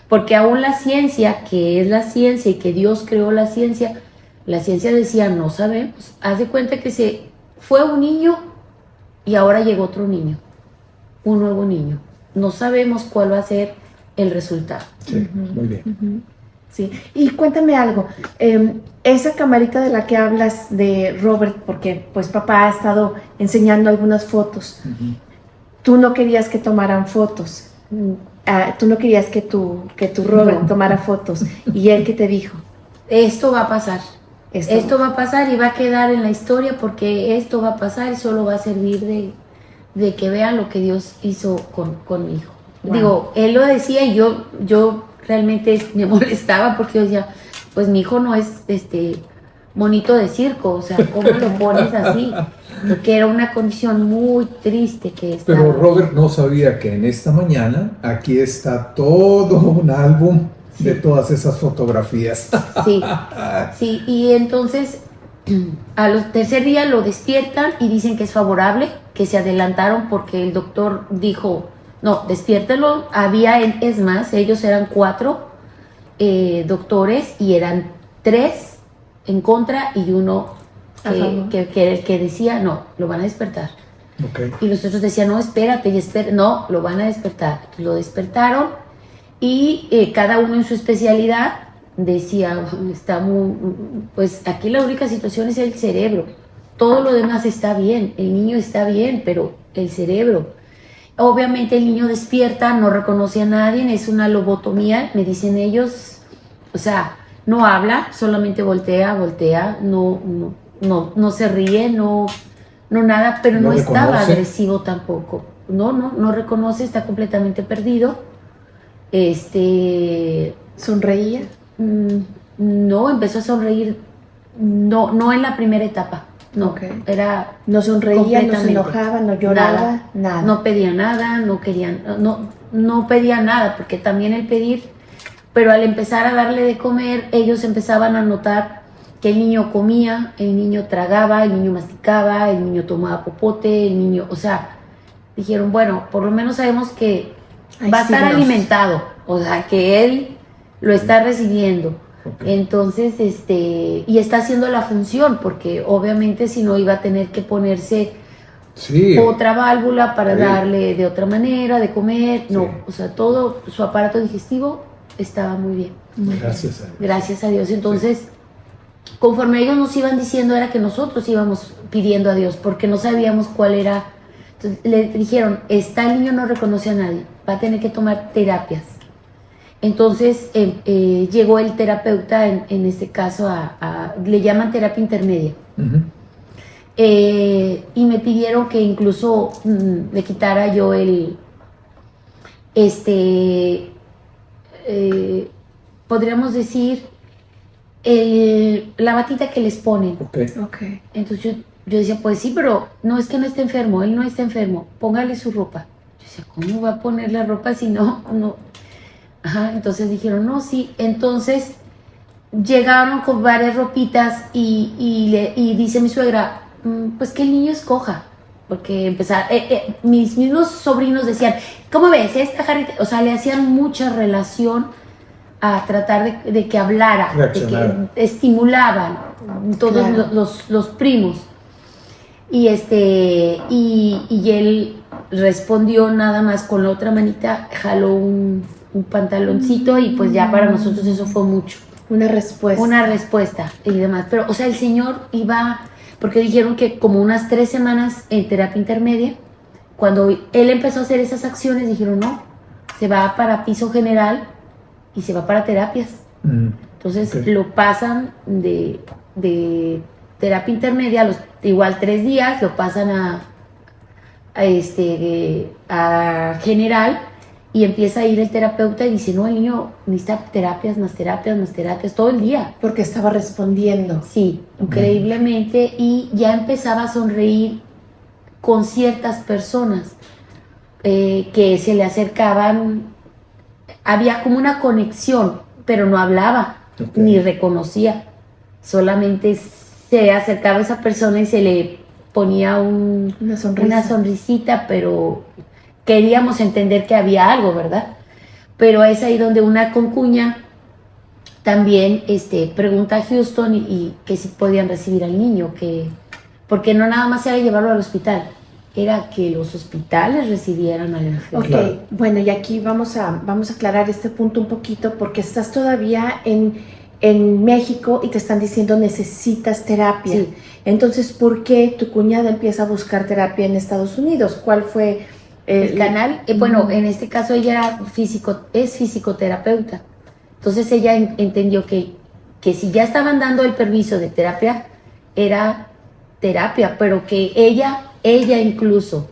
porque aún la ciencia, que es la ciencia y que Dios creó la ciencia decía, no sabemos. Haz de cuenta que se fue un niño y ahora llegó otro niño, un nuevo niño. No sabemos cuál va a ser el resultado. Sí, muy bien. Sí, y cuéntame algo, esa camarita de la que hablas de Robert, porque pues papá ha estado enseñando algunas fotos, tú no querías que tomaran fotos, tú no querías que tu Robert tomara fotos, y él, ¿qué te dijo? Esto va a pasar, esto va a pasar y va a quedar en la historia porque esto va a pasar y solo va a servir de que vean lo que Dios hizo con mi hijo. Wow. Digo, él lo decía y yo realmente me molestaba porque yo decía, pues mi hijo no es monito de circo, o sea, ¿cómo lo pones así? Porque era una condición muy triste que estaba. Pero Robert no sabía que en esta mañana aquí está todo un álbum de todas esas fotografías. Sí, y entonces al tercer día lo despiertan y dicen que es favorable, que se adelantaron porque el doctor dijo, no, despiértelo. Es más, ellos eran 4 doctores y eran 3 en contra y uno que era el que decía, no, lo van a despertar. Okay. Y los otros decían, no, espérate, no, lo van a despertar. Lo despertaron y cada uno en su especialidad decía, está pues aquí la única situación es el cerebro. Todo lo demás está bien, el niño está bien, pero el cerebro. Obviamente el niño despierta, no reconoce a nadie, es una lobotomía, me dicen ellos, o sea, no habla, solamente voltea, no se ríe, no nada, pero no estaba agresivo tampoco, no reconoce, está completamente perdido. ¿Sonreía? No, empezó a sonreír, no en la primera etapa. No, okay. No sonreía, no se enojaba, no lloraba, nada. No pedía nada, no pedía nada, porque también el pedir, pero al empezar a darle de comer, ellos empezaban a notar que el niño comía, el niño tragaba, el niño masticaba, el niño tomaba popote, el niño, o sea, dijeron, bueno, por lo menos sabemos que va a estar alimentado, o sea, que él lo está recibiendo. Okay. Entonces, y está haciendo la función, porque obviamente si no iba a tener que ponerse otra válvula para darle de otra manera, de comer, no, o sea, todo su aparato digestivo estaba muy bien. Gracias a Dios. Gracias a Dios. Entonces, conforme ellos nos iban diciendo, era que nosotros íbamos pidiendo a Dios, porque no sabíamos cuál era. Entonces, le dijeron, el niño no reconoce a nadie, va a tener que tomar terapias. Entonces llegó el terapeuta, en este caso, le llaman terapia intermedia. Y me pidieron que incluso le quitara yo podríamos decir, la batita que les ponen. Okay. Entonces yo decía, pues sí, pero no es que no esté enfermo, él no está enfermo, póngale su ropa. Yo decía, ¿cómo va a poner la ropa si no? Ajá, entonces dijeron, no, sí. Entonces llegaron con varias ropitas y dice mi suegra, pues que el niño escoja, porque mis mismos sobrinos decían, ¿cómo ves esta jarrita? O sea, le hacían mucha relación a tratar de que hablara, de que estimulaban todos los primos. Y y él respondió nada más con la otra manita, jaló un pantaloncito y pues ya para nosotros eso fue mucho. Una respuesta. Una respuesta y demás. Pero, o sea, el señor iba, porque dijeron que como unas 3 semanas en terapia intermedia, cuando él empezó a hacer esas acciones, dijeron no, se va para piso general y se va para terapias. Entonces Ok. lo pasan de terapia intermedia, igual 3 días, lo pasan a general y empieza a ir el terapeuta y dice, no, el niño necesita terapias, más terapias, más terapias, todo el día. Porque estaba respondiendo. Sí, increíblemente, y ya empezaba a sonreír con ciertas personas que se le acercaban, había como una conexión, pero no hablaba, Ok. ni reconocía, solamente se acercaba a esa persona y se le ponía Una sonrisa. una sonrisita, pero queríamos entender que había algo, ¿verdad? Pero es ahí donde una concuña también pregunta a Houston y que si podían recibir al niño, porque no nada más era llevarlo al hospital, era que los hospitales recibieran al enfermo. Ok, Claro. bueno, y aquí vamos a aclarar este punto un poquito porque estás todavía en México y te están diciendo necesitas terapia. Sí. Entonces, ¿por qué tu cuñada empieza a buscar terapia en Estados Unidos? ¿Cuál fue El canal, bueno, en este caso ella es fisioterapeuta. Entonces ella entendió que si ya estaban dando el permiso de terapia, era terapia, pero que ella incluso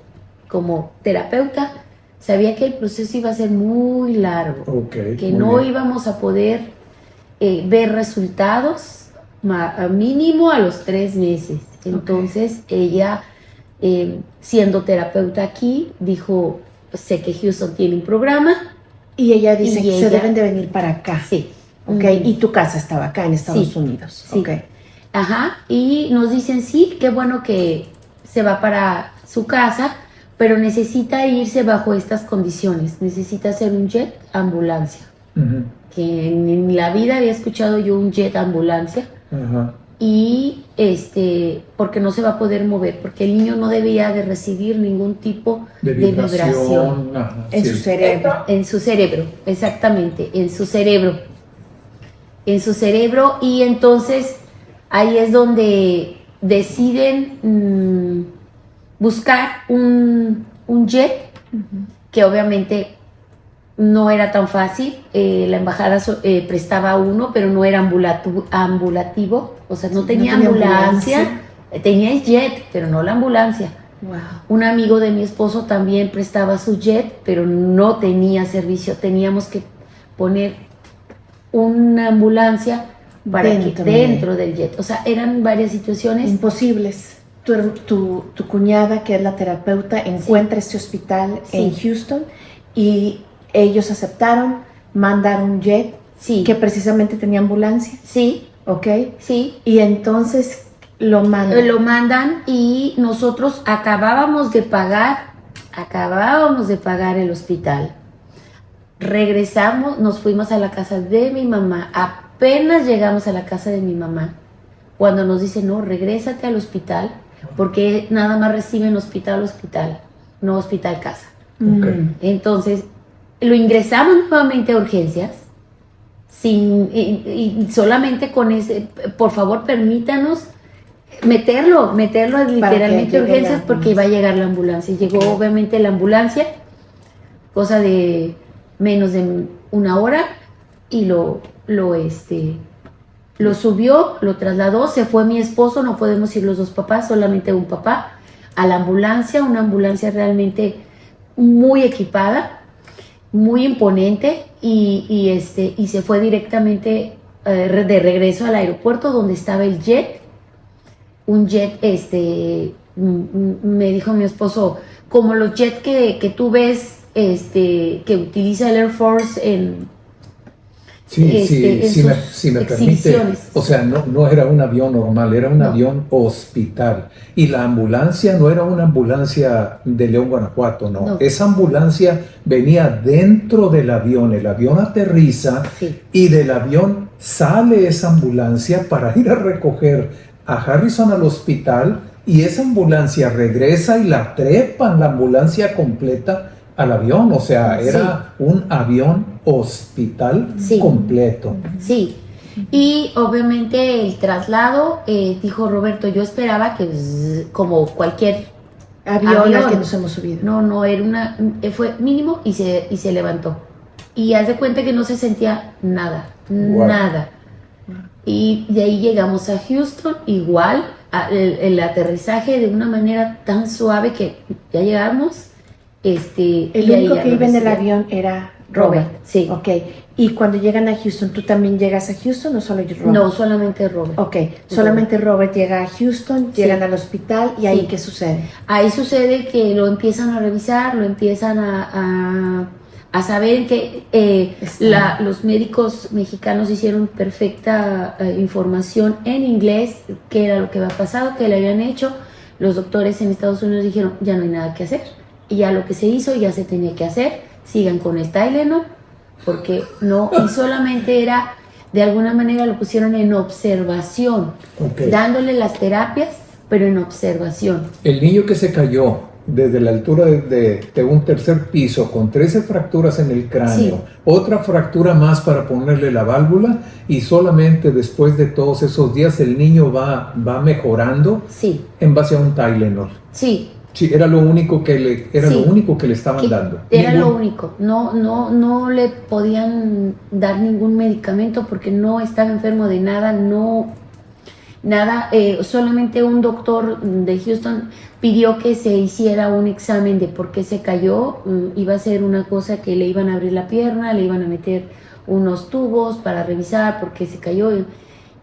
como terapeuta sabía que el proceso iba a ser muy largo, Ok, que muy no bien. íbamos a poder ver resultados a mínimo a los 3 meses. Entonces ella, siendo terapeuta aquí, dijo, sé que Houston tiene un programa. Y ella dice Y que se ella- deben de venir para acá. Sí. Ok, Ujú. y tu casa estaba acá en Estados Sí. Unidos. Sí. Ok. Ajá, y nos dicen, sí, qué bueno que se va para su casa, pero necesita irse bajo estas condiciones. Necesita hacer un jet ambulancia. Ujú. Que en la vida había escuchado yo un jet ambulancia. Ajá. Y porque no se va a poder mover, porque el niño no debía de recibir ningún tipo De de vibración. vibración Ajá, En sí. su cerebro. en su cerebro, exactamente, en su cerebro, y entonces ahí es donde deciden buscar un jet que obviamente no era tan fácil. La embajada prestaba uno, pero no era ambulativo, o sea, no Sí, tenía no tenía ambulancia. ambulancia. Tenía el jet, pero no la ambulancia. Wow. Un amigo de mi esposo también prestaba su jet, pero no tenía servicio. Teníamos que poner una ambulancia dentro del jet. O sea, eran varias situaciones. Imposibles. Tu cuñada, que es la terapeuta, encuentra este hospital en Sí. Houston y ellos aceptaron mandar un jet Sí, que precisamente tenía ambulancia, sí, ¿ok? sí. Y entonces lo mandan. Lo mandan y nosotros acabábamos de pagar el hospital. Regresamos, nos fuimos a la casa de mi mamá. Apenas llegamos a la casa de mi mamá, cuando nos dicen, no, regrésate al hospital, porque nada más reciben hospital, no hospital casa. Ok. Entonces, lo ingresamos nuevamente a urgencias, y solamente con ese, por favor, permítanos meterlo literalmente a llegue urgencias, la porque iba a llegar la ambulancia. Llegó obviamente la ambulancia, cosa de menos de 1 hora, y lo subió, lo trasladó. Se fue mi esposo, no podemos ir los 2 papás, solamente un papá, a la ambulancia, una ambulancia realmente muy equipada, muy imponente, y se fue directamente de regreso al aeropuerto donde estaba el jet. Un jet, me dijo mi esposo, como los jets que tú ves, que utiliza el Air Force en Sí, en sí, sus si me permite. exhibiciones. O sea, no era un avión normal, era un No. avión hospital. Y la ambulancia no era una ambulancia de León, Guanajuato, no. No. Esa ambulancia venía dentro del avión. El avión aterriza Sí. y del avión sale esa ambulancia para ir a recoger a Harrison al hospital y esa ambulancia regresa y la trepan, la ambulancia completa al avión, o sea, era un avión hospital Sí. completo. Sí, y obviamente el traslado, dijo Roberto, yo esperaba que como cualquier Avión al Avión. que nos hemos subido. no, era fue mínimo y se levantó. Y haz de cuenta que no se sentía nada, Wow. nada. Y de ahí llegamos a Houston, igual, el aterrizaje de una manera tan suave que ya llegamos. El y ahí único ya que lo iba en el recibí. avión era Robert, sí. Ok. Y cuando llegan a Houston, ¿tú también llegas a Houston o solo Robert? No, solamente Robert. Ok, solamente Robert llega a Houston, Sí. llegan al hospital y ahí Sí. ¿qué sucede? Ahí sucede que lo empiezan a revisar, lo empiezan a saber que los médicos mexicanos hicieron perfecta información en inglés, qué era lo que había pasado, qué le habían hecho. Los doctores en Estados Unidos dijeron, ya no hay nada que hacer. Y ya lo que se hizo, ya se tenía que hacer. Sigan con el Tylenol, porque no, y solamente era, de alguna manera lo pusieron en observación, Ok. dándole las terapias, pero en observación. El niño que se cayó desde la altura de un tercer piso con 13 fracturas en el cráneo, Sí. otra fractura más para ponerle la válvula, y solamente después de todos esos días el niño va mejorando Sí, en base a un Tylenol. sí. Sí, era lo único que le, Sí. lo único que le estaban que dando. Era lo Ningún- único. No le podían dar ningún medicamento porque no estaba enfermo de nada, nada. Solamente un doctor de Houston pidió que se hiciera un examen de por qué se cayó. Iba a ser una cosa que le iban a abrir la pierna, le iban a meter unos tubos para revisar por qué se cayó.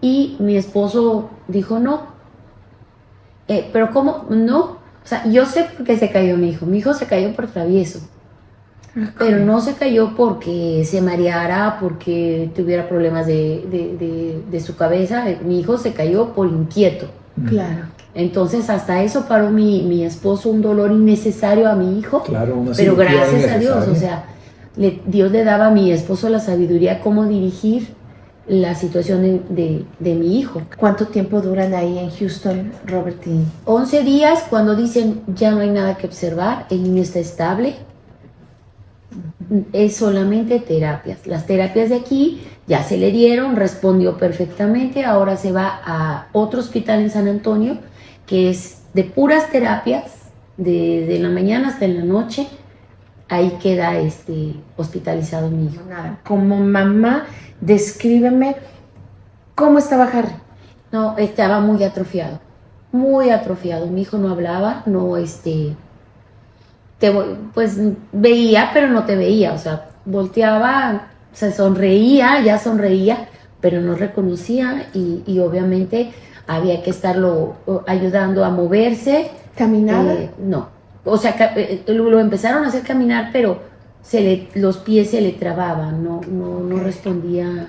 Y mi esposo dijo no. Pero ¿cómo? No. O sea, yo sé por qué se cayó mi hijo. Mi hijo se cayó por travieso. Pero no se cayó porque se mareara, porque tuviera problemas de su cabeza. Mi hijo se cayó por inquieto. Claro. Entonces, hasta eso paró mi esposo, un dolor innecesario a mi hijo. Claro, una Pero cirugía gracias a Dios, o innecesaria. sea, Dios le daba a mi esposo la sabiduría cómo dirigir la situación de mi hijo. ¿Cuánto tiempo duran ahí en Houston, Robert? 11 días cuando dicen ya no hay nada que observar, el niño está estable, es solamente terapias. Las terapias de aquí ya se le dieron, respondió perfectamente, ahora se va a otro hospital en San Antonio que es de puras terapias, de la mañana hasta en la noche, ahí queda hospitalizado mi hijo. Nada. Como mamá, descríbeme cómo estaba Harry. No, estaba muy atrofiado, muy atrofiado. Mi hijo no hablaba, no, pues veía, pero no te veía. O sea, volteaba, se sonreía, ya sonreía, pero no reconocía y obviamente había que estarlo ayudando a moverse. ¿Caminaba? No, o sea, lo empezaron a hacer caminar, pero los pies se le trababan, no respondía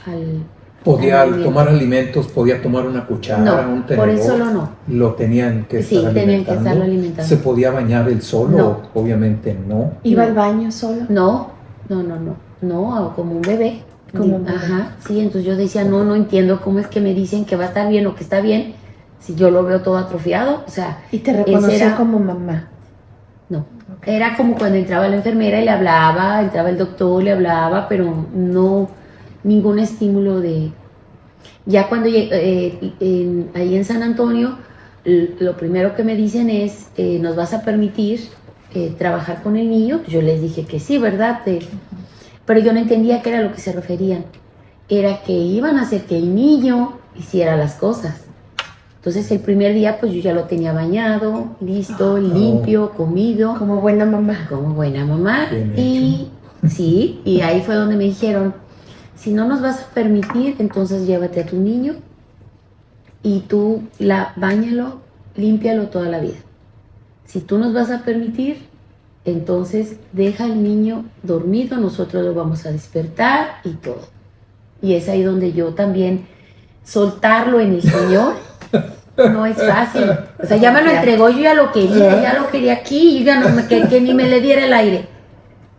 al... Podía alimento. tomar alimentos, podía tomar una cuchara, No, un por tenedor. eso no. Lo tenían que Sí, estar tenían que alimentando. estarlo alimentando. ¿Se podía bañar él solo? No. Obviamente no. ¿Iba No. al baño solo? No, como un bebé. Como un bebé. Ajá, sí, entonces yo decía, no entiendo cómo es que me dicen que va a estar bien o que está bien si yo lo veo todo atrofiado, o sea, ¿Y te ese reconoció era- como mamá? no. Era como cuando entraba la enfermera y le hablaba, entraba el doctor, le hablaba, pero no ningún estímulo de... Ya cuando ahí en San Antonio, lo primero que me dicen es, ¿nos vas a permitir trabajar con el niño? Yo les dije que sí, ¿verdad? Pero yo no entendía qué era lo que se referían. Era que iban a hacer que el niño hiciera las cosas. Entonces el primer día pues yo ya lo tenía bañado, listo, limpio, comido, Como buena mamá. como buena mamá. Bien Y sí, y ahí fue donde me dijeron, si no nos vas a permitir, entonces llévate a tu niño y tú báñalo, límpialo toda la vida. Si tú nos vas a permitir, entonces deja al niño dormido, nosotros lo vamos a despertar y todo. Y es ahí donde yo también soltarlo en el Señor no es fácil. O sea, ya me lo entregó, yo ya lo quería aquí, yo ya no que ni me le diera el aire.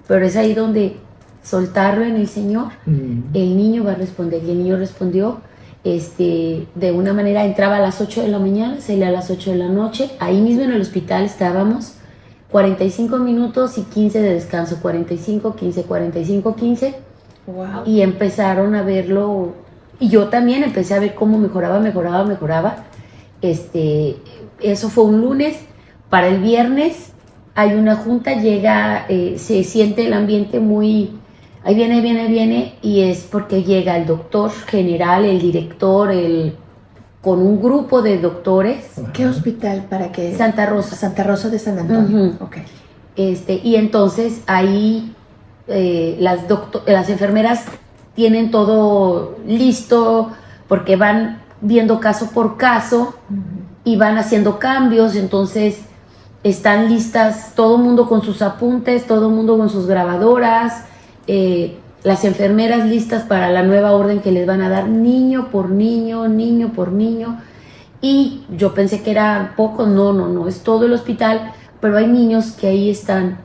Pero es ahí donde soltarlo en el Señor, el niño va a responder. Y el niño respondió De una manera entraba a las 8 de la mañana, salía a las 8 de la noche. Ahí mismo en el hospital estábamos 45 minutos y 15 de descanso, 45, 15, 45, 15. Wow. Y empezaron a verlo, y yo también empecé a ver cómo mejoraba. Eso fue un lunes. Para el viernes hay una junta, llega, se siente el ambiente muy... Ahí viene, y es porque llega el doctor general, el director, con un grupo de doctores. ¿Qué hospital para que? Santa Rosa. Santa Rosa de San Antonio. Uh-huh. Okay. Y entonces ahí las enfermeras tienen todo listo porque van viendo caso por caso y van haciendo cambios, entonces están listas todo el mundo con sus apuntes, todo el mundo con sus grabadoras, las enfermeras listas para la nueva orden que les van a dar niño por niño, y yo pensé que era poco, no, es todo el hospital, pero hay niños que ahí están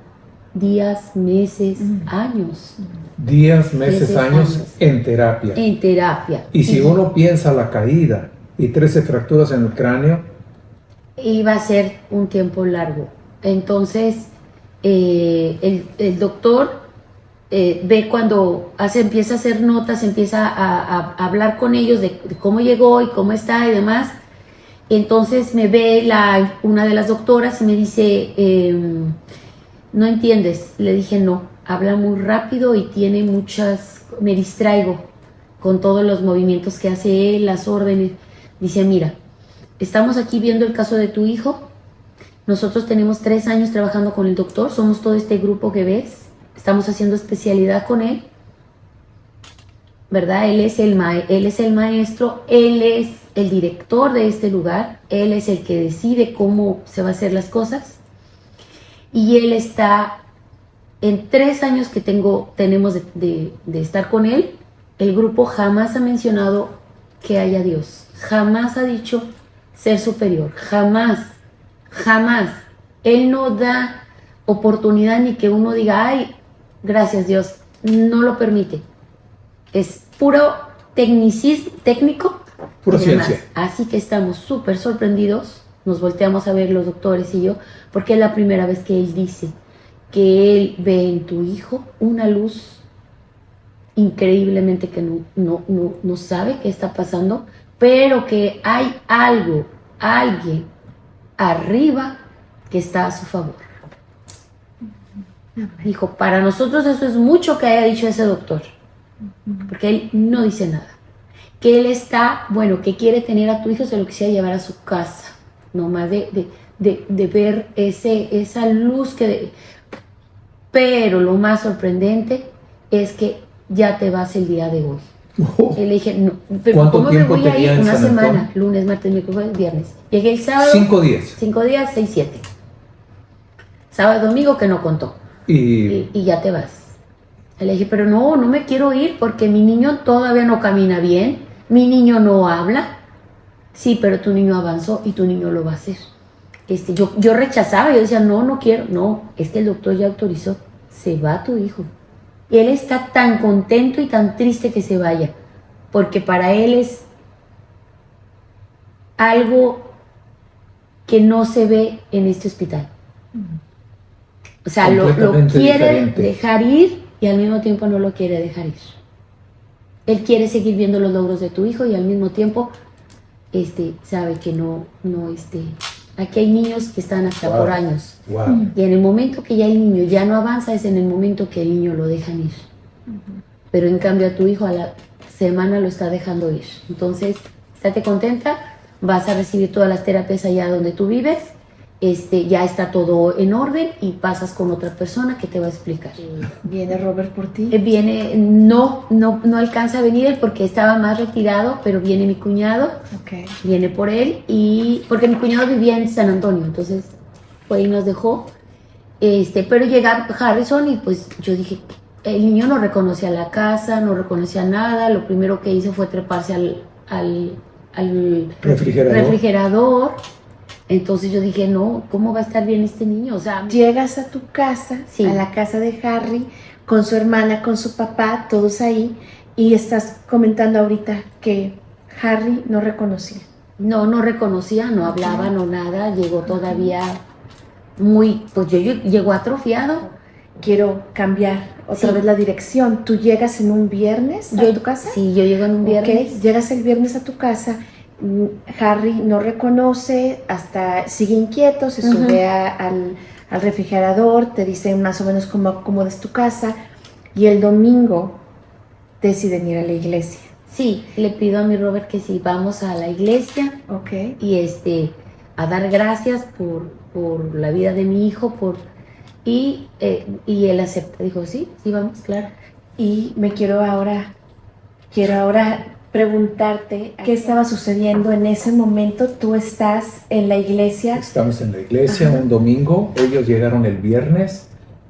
días, meses, años. Días, meses, años en terapia. En terapia. Y si uno piensa la caída y 13 fracturas en el cráneo, iba a ser un tiempo largo. Entonces, el doctor ve cuando empieza a hacer notas, empieza a hablar con ellos de cómo llegó y cómo está y demás. Entonces me ve una de las doctoras y me dice, ¿no entiendes? Le dije, no, habla muy rápido y tiene me distraigo con todos los movimientos que hace él, las órdenes. Dice, mira, estamos aquí viendo el caso de tu hijo. Nosotros tenemos 3 años trabajando con el doctor, somos todo este grupo que ves. Estamos haciendo especialidad con él, ¿verdad? Él es el maestro, él es el director de este lugar, él es el que decide cómo se va a hacer las cosas. Y él está, en 3 años que tenemos de estar con él, el grupo jamás ha mencionado que haya Dios, jamás ha dicho ser superior, jamás. Él no da oportunidad ni que uno diga, ay, gracias Dios, no lo permite. Es puro técnico. Pura ciencia. Así que estamos súper sorprendidos, nos volteamos a ver los doctores y yo, porque es la primera vez que él dice que él ve en tu hijo una luz increíblemente que no sabe qué está pasando, pero que hay alguien arriba que está a su favor. Dijo, para nosotros eso es mucho que haya dicho ese doctor, porque él no dice nada. Que él está, que quiere tener a tu hijo, se lo quisiera llevar a su casa, nomás de ver esa luz pero lo más sorprendente es que ya te vas el día de hoy. Y le dije, no, pero ¿cómo me voy a ir? Una semana, lunes, martes, miércoles, viernes. Llegué el sábado. 5 días. 5 días, 6, 7. Sábado, domingo que no contó. Y ya te vas. Le dije, pero no me quiero ir porque mi niño todavía no camina bien, mi niño no habla. Sí, pero tu niño avanzó y tu niño lo va a hacer. Yo rechazaba, yo decía, no quiero. No, es que el doctor ya autorizó, se va tu hijo. Y él está tan contento y tan triste que se vaya, porque para él es algo que no se ve en este hospital. O sea, lo quiere dejar ir y al mismo tiempo no lo quiere dejar ir. Él quiere seguir viendo los logros de tu hijo y al mismo tiempo sabe que aquí hay niños que están hasta por años. Wow. Y en el momento que ya el niño ya no avanza es en el momento que el niño lo dejan ir. Pero en cambio a tu hijo a la semana lo está dejando ir. Entonces, estate contenta, vas a recibir todas las terapias allá donde tú vives. Ya está todo en orden y pasas con otra persona que te va a explicar. ¿Viene Robert por ti? Viene, no alcanza a venir él porque estaba más retirado, pero viene mi cuñado, Okay. Viene por él, y porque mi cuñado vivía en San Antonio, entonces fue y nos dejó, pero llega Harrison y pues yo dije, el niño no reconocía la casa, no reconocía nada, lo primero que hizo fue treparse al refrigerador. Entonces yo dije, no, ¿cómo va a estar bien este niño? O sea, llegas a tu casa, sí, a la casa de Harry, con su hermana, con su papá, todos ahí, y estás comentando ahorita que Harry no reconocía. No reconocía, no hablaba, no nada, llegó todavía pues llegó atrofiado. Quiero cambiar otra vez la dirección. ¿Tú llegas en un viernes a tu casa? Sí, yo llego en un viernes. Ok, llegas el viernes a tu casa, Harry no reconoce, hasta sigue inquieto, se sube al refrigerador, te dice más o menos cómo es tu casa, y el domingo deciden ir a la iglesia. Sí, le pido a mi Robert que sí, vamos a la iglesia. Ok. Y a dar gracias por la vida de mi hijo, y él acepta, dijo, sí, vamos, claro. Y quiero ahora preguntarte qué estaba sucediendo en ese momento. Tú estás en la iglesia. Estamos en la iglesia. Ajá. Un domingo, ellos llegaron el viernes,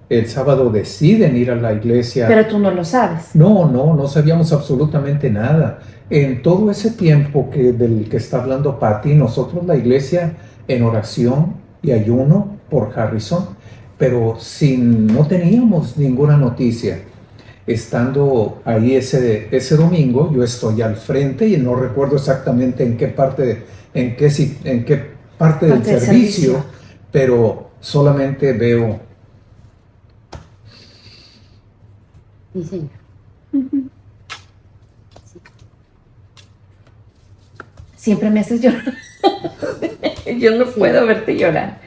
el sábado deciden ir a la iglesia. Pero tú no lo sabes. No sabíamos absolutamente nada. En todo ese tiempo del que está hablando Patty, nosotros la iglesia en oración y ayuno por Harrison, pero no teníamos ninguna noticia. Estando ahí ese domingo, yo estoy al frente y no recuerdo exactamente en qué parte del servicio, pero solamente veo. Sí, señor. Siempre me haces llorar. Yo no puedo verte llorar.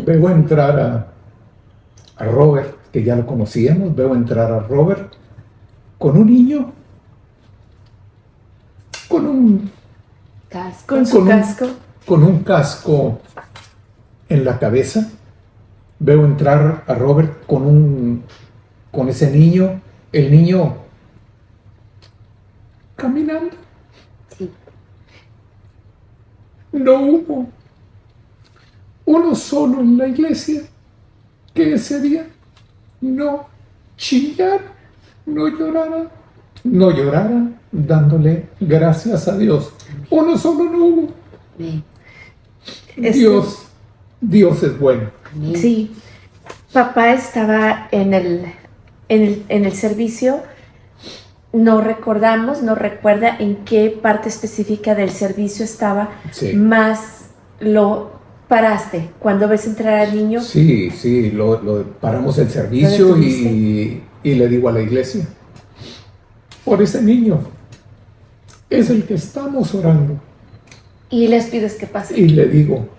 Veo entrar a Robert, que ya lo conocíamos, veo entrar a Robert con un niño, con su casco. Con un casco en la cabeza. Veo entrar a Robert con ese niño, el niño caminando. Sí. No hubo uno solo en la iglesia que ese día no chillara, no llorara, dándole gracias a Dios. Uno solo no hubo. Amén. Dios es bueno. Amén. Sí, papá estaba en el servicio. No recuerda en qué parte específica del servicio estaba, Sí. más lo paraste cuando ves entrar al niño. Sí, lo paramos el servicio ¿Lo y le digo a la iglesia, por ese niño es el que estamos orando. Y les pides que pase. Y le digo,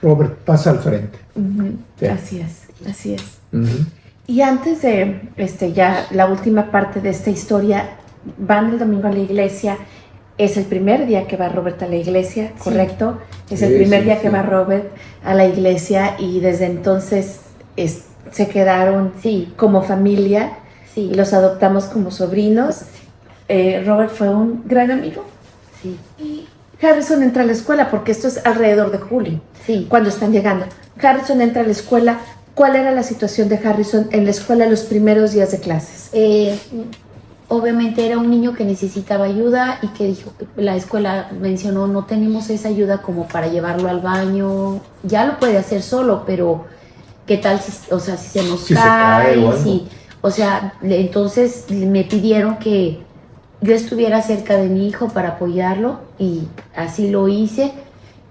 Robert, pasa al frente. Ujú, Sí. Así es. Ujú. Y antes de ya la última parte de esta historia, van el domingo a la iglesia. Es el primer día que va Robert a la iglesia, ¿correcto? Es el primer día que va Robert a la iglesia, y desde entonces se quedaron como familia. Sí. Los adoptamos como sobrinos. Robert fue un gran amigo. Sí. Y Harrison entra a la escuela, porque esto es alrededor de julio, Sí. cuando están llegando. Harrison entra a la escuela. ¿Cuál era la situación de Harrison en la escuela los primeros días de clases? Obviamente era un niño que necesitaba ayuda y que dijo, la escuela mencionó, no tenemos esa ayuda como para llevarlo al baño. Ya lo puede hacer solo, pero ¿qué tal si se nos Si se cae? cae o algo. Entonces me pidieron que yo estuviera cerca de mi hijo para apoyarlo, y así lo hice.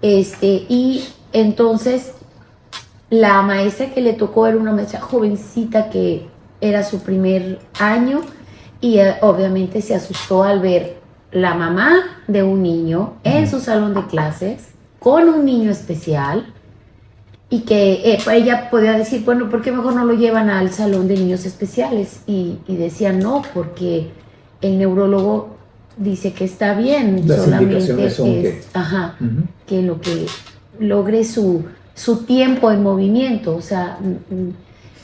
Y entonces la maestra que le tocó era una maestra jovencita que era su primer año, y obviamente se asustó al ver la mamá de un niño en su salón de clases con un niño especial, y que ella podía decir, bueno, ¿por qué mejor no lo llevan al salón de niños especiales? Y decían no, porque el neurólogo dice que está bien, Las solamente indicaciones son que lo que logre su tiempo en movimiento.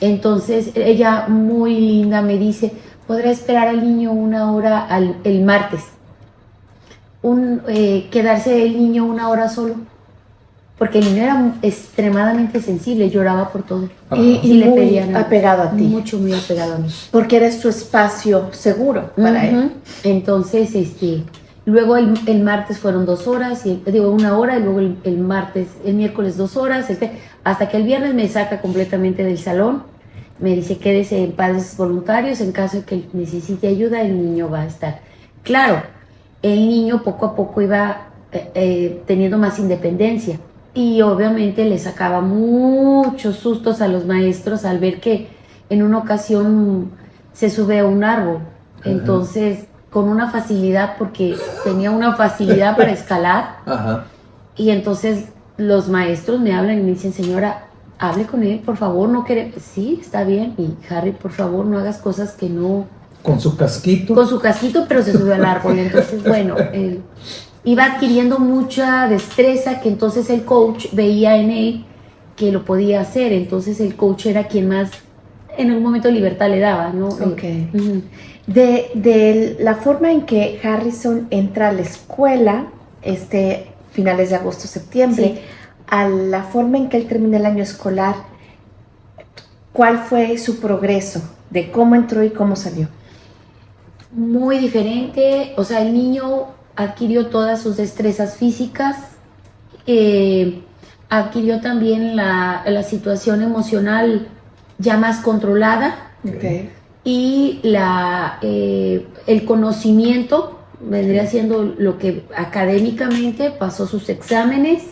Entonces ella, muy linda, me dice, ¿podrá esperar al niño una hora el martes? Quedarse el niño una hora solo, porque el niño era extremadamente sensible, lloraba por todo. Y le muy pedían apegado a ti. Muy apegado a mí. Porque eres tu espacio seguro para él. Entonces, luego el martes fueron 2 horas, una hora, y luego el miércoles 2 horas, hasta que el viernes me saca completamente del salón. Me dice, quédese en padres voluntarios, en caso de que necesite ayuda, el niño va a estar. Claro, el niño poco a poco iba teniendo más independencia. Y obviamente le sacaba muchos sustos a los maestros al ver que en una ocasión se sube a un árbol. Ajá. Entonces, con una facilidad, porque tenía una facilidad para escalar. Ajá. Y entonces los maestros me hablan y me dicen, señora, hable con él, por favor, no quiere. Sí, está bien. Y Harry, por favor, no hagas cosas que no... Con su casquito. Con su casquito, pero se subió al árbol. Entonces, bueno, iba adquiriendo mucha destreza que entonces el coach veía en él que lo podía hacer. Entonces el coach era quien más en algún momento libertad le daba, ¿no? Ok. De la forma en que Harrison entra a la escuela, finales de agosto, septiembre, Sí. a la forma en que él termina el año escolar, ¿cuál fue su progreso? De cómo entró y cómo salió. Muy diferente, o sea, el niño adquirió todas sus destrezas físicas, adquirió también la situación emocional ya más controlada Okay. y el conocimiento vendría siendo lo que académicamente pasó sus exámenes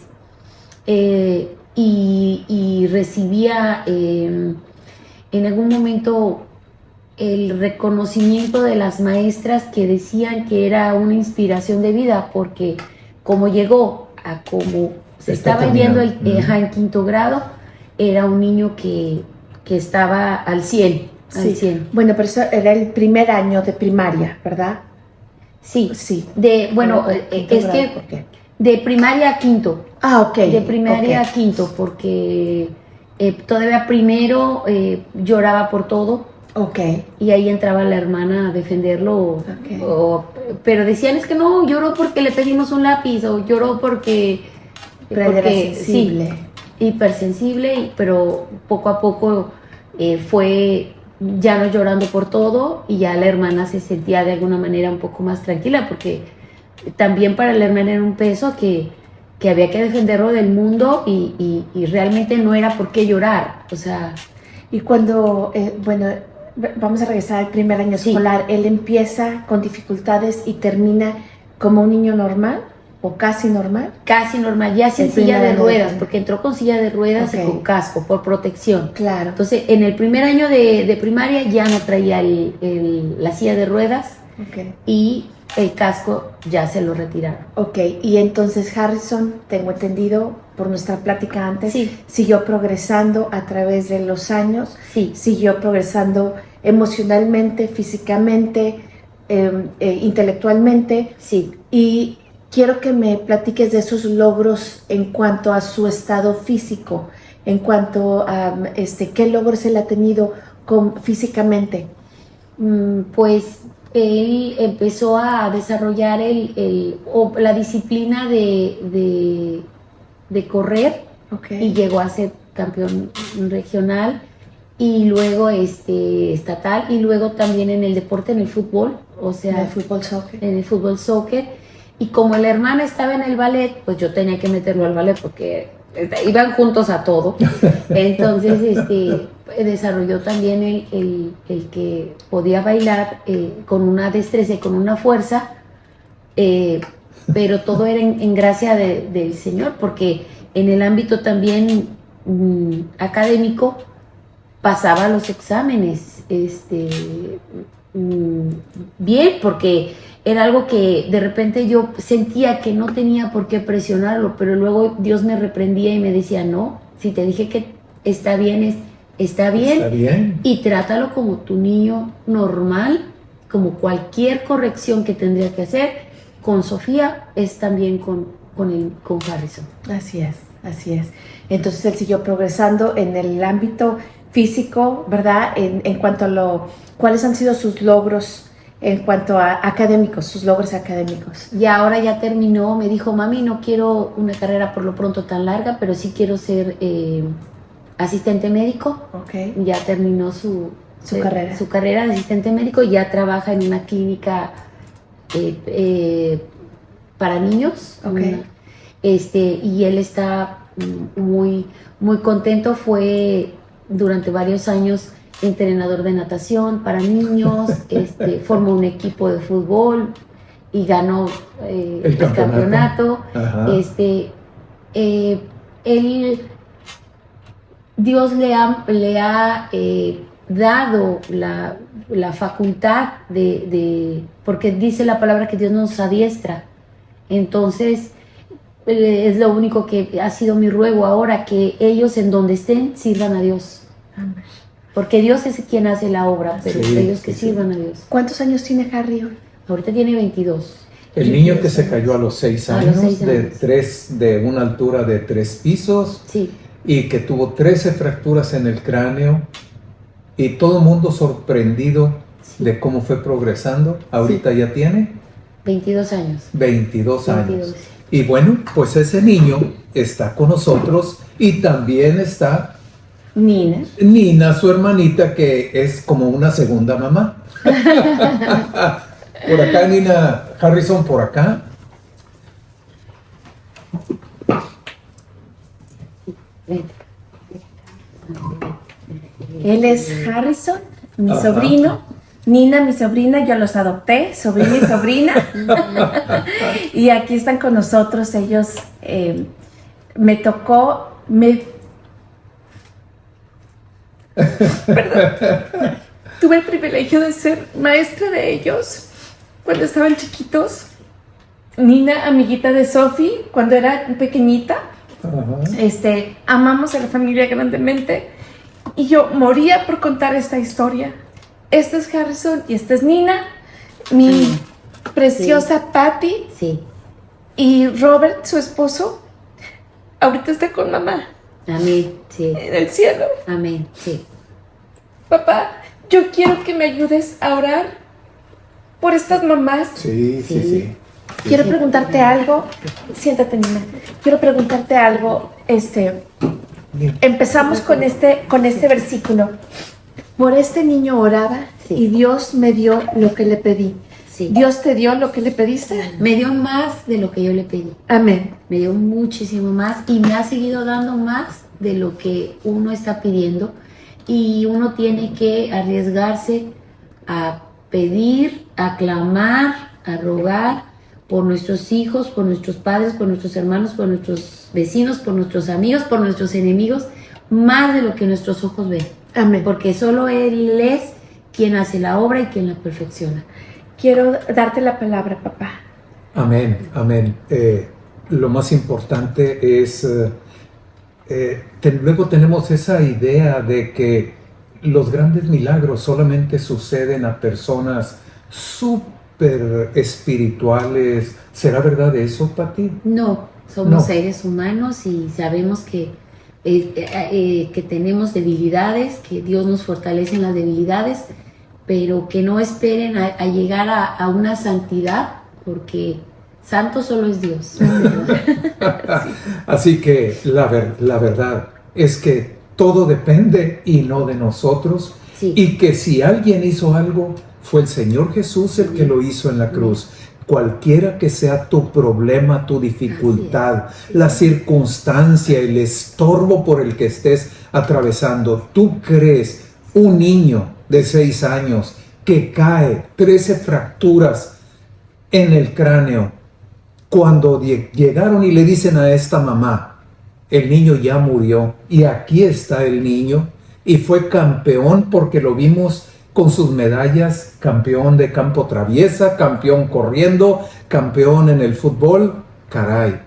y recibía en algún momento el reconocimiento de las maestras que decían que era una inspiración de vida, porque como llegó a como se estaba viendo en quinto grado, era un niño que estaba al 100. Sí. Al 100. Bueno, pero eso era el primer año de primaria, ¿verdad? Sí, Sí. bueno, Quinto es grado, que ¿por qué? de primaria a quinto. Ah, ok. De primaria ok. a quinto, porque todavía primero lloraba por todo. Ok. Y ahí entraba la hermana a defenderlo. Ok. Pero decían, es que no, lloró porque le pedimos un lápiz, o lloró porque... Pero él era sensible. Sí, hipersensible, pero poco a poco fue ya no llorando por todo, y ya la hermana se sentía de alguna manera un poco más tranquila, porque también para la hermana era un peso que había que defenderlo del mundo, y realmente no era por qué llorar, o sea... Y cuando, vamos a regresar al primer año Sí. escolar, él empieza con dificultades y termina como un niño normal o casi normal. Casi normal, ya sin El silla primer de año ruedas, de- porque entró con silla de ruedas Ok. y con casco, por protección. Claro. Entonces, en el primer año de primaria ya no traía la silla de ruedas, Ok. y el casco ya se lo retiraron. Ok, y entonces Harrison, tengo entendido por nuestra plática antes, Sí. siguió progresando a través de los años, Sí, siguió progresando emocionalmente, físicamente, intelectualmente, sí. y quiero que me platiques de esos logros en cuanto a su estado físico, en cuanto a qué logros él ha tenido físicamente. Pues él empezó a desarrollar la disciplina de correr, Ok. y llegó a ser campeón regional, y luego estatal, y luego también en el deporte, en el fútbol, o sea, de fútbol, soccer. en el fútbol soccer. Y como la hermana estaba en el ballet, pues yo tenía que meterlo al ballet porque iban juntos a todo. Entonces desarrolló también el que podía bailar con una destreza y con una fuerza, pero todo era en gracia del Señor, porque en el ámbito también académico pasaba los exámenes bien, porque era algo que de repente yo sentía que no tenía por qué presionarlo, pero luego Dios me reprendía y me decía, no, si te dije que está bien, está bien, Está bien. y trátalo como tu niño normal, como cualquier corrección que tendría que hacer. Con Sofía es también con Harrison. Así es, así es. Entonces él siguió progresando en el ámbito físico, ¿verdad? En cuanto a cuáles han sido sus logros en cuanto a académicos, sus logros académicos. Y ahora ya terminó, me dijo, mami, no quiero una carrera por lo pronto tan larga, pero sí quiero ser asistente médico. Ok. Ya terminó su carrera. Su carrera de asistente médico, y ya trabaja en una clínica para niños. Ok. Y él está muy, muy contento. Fue durante varios años entrenador de natación para niños, formó un equipo de fútbol, y ganó el campeonato. Ajá. Dios le ha dado la facultad porque dice la palabra que Dios nos adiestra. Entonces, es lo único que ha sido mi ruego ahora, que ellos en donde estén sirvan a Dios. Amén. Porque Dios es quien hace la obra, pero Sí, ellos que sí. sirvan a Dios. ¿Cuántos años tiene Harry hoy? Ahorita tiene 22. El niño que se cayó a los 6 A años, los 6 años. de una altura de 3 pisos, Sí, y que tuvo 13 fracturas en el cráneo, y todo el mundo sorprendido de cómo fue progresando. Ahorita ya tiene 22 años. 22 años. 22. Y bueno, pues ese niño está con nosotros, y también está Nina. su hermanita, que es como una segunda mamá. Por acá, Nina Harrison, por acá. Vente. Él es Harrison, mi Ajá. sobrino. Nina, mi sobrina, yo los adopté, sobrino y sobrina. Y aquí están con nosotros. Ellos Perdón. Tuve el privilegio de ser maestra de ellos cuando estaban chiquitos. Nina, amiguita de Sophie, cuando era pequeñita. Ajá. Amamos a la familia grandemente. Y yo moría por contar esta historia. Este es Harrison y esta es Nina. Mi preciosa Patty Sí. y Robert, su esposo, ahorita está con mamá Amén. Sí. en el cielo. Amén. Sí. Papá, yo quiero que me ayudes a orar por estas mamás. Sí, sí, Sí. sí. Quiero preguntarte algo. Siéntate, Nina. Quiero preguntarte algo. Empezamos con este versículo. Por este niño oraba Sí. y Dios me dio lo que le pedí. Sí. ¿Dios te dio lo que le pediste? Me dio más de lo que yo le pedí. Amén. Me dio muchísimo más y me ha seguido dando más de lo que uno está pidiendo. Y uno tiene que arriesgarse a pedir, a clamar, a rogar por nuestros hijos, por nuestros padres, por nuestros hermanos, por nuestros vecinos, por nuestros amigos, por nuestros enemigos, más de lo que nuestros ojos ven. Amén. Porque solo Él es quien hace la obra y quien la perfecciona. Quiero darte la palabra, papá. Amén, amén. Lo más importante es, luego tenemos esa idea de que los grandes milagros solamente suceden a personas súper espirituales. ¿Será verdad eso, Pati? No, somos No. seres humanos y sabemos que tenemos debilidades, que Dios nos fortalece en las debilidades, pero que no esperen a llegar a una santidad, porque santo solo es Dios. Así que la verdad es que todo depende y no de nosotros. Sí. Y que si alguien hizo algo, fue el Señor Jesús el que lo hizo en la cruz. Cualquiera que sea tu problema, tu dificultad, Así es. la circunstancia, el estorbo por el que estés atravesando, tú crees, un niño de 6 años que cae, 13 fracturas en el cráneo, cuando llegaron y le dicen a esta mamá, el niño ya murió y aquí está el niño, y fue campeón porque lo vimos con sus medallas, campeón de campo traviesa, campeón corriendo, campeón en el fútbol. Caray,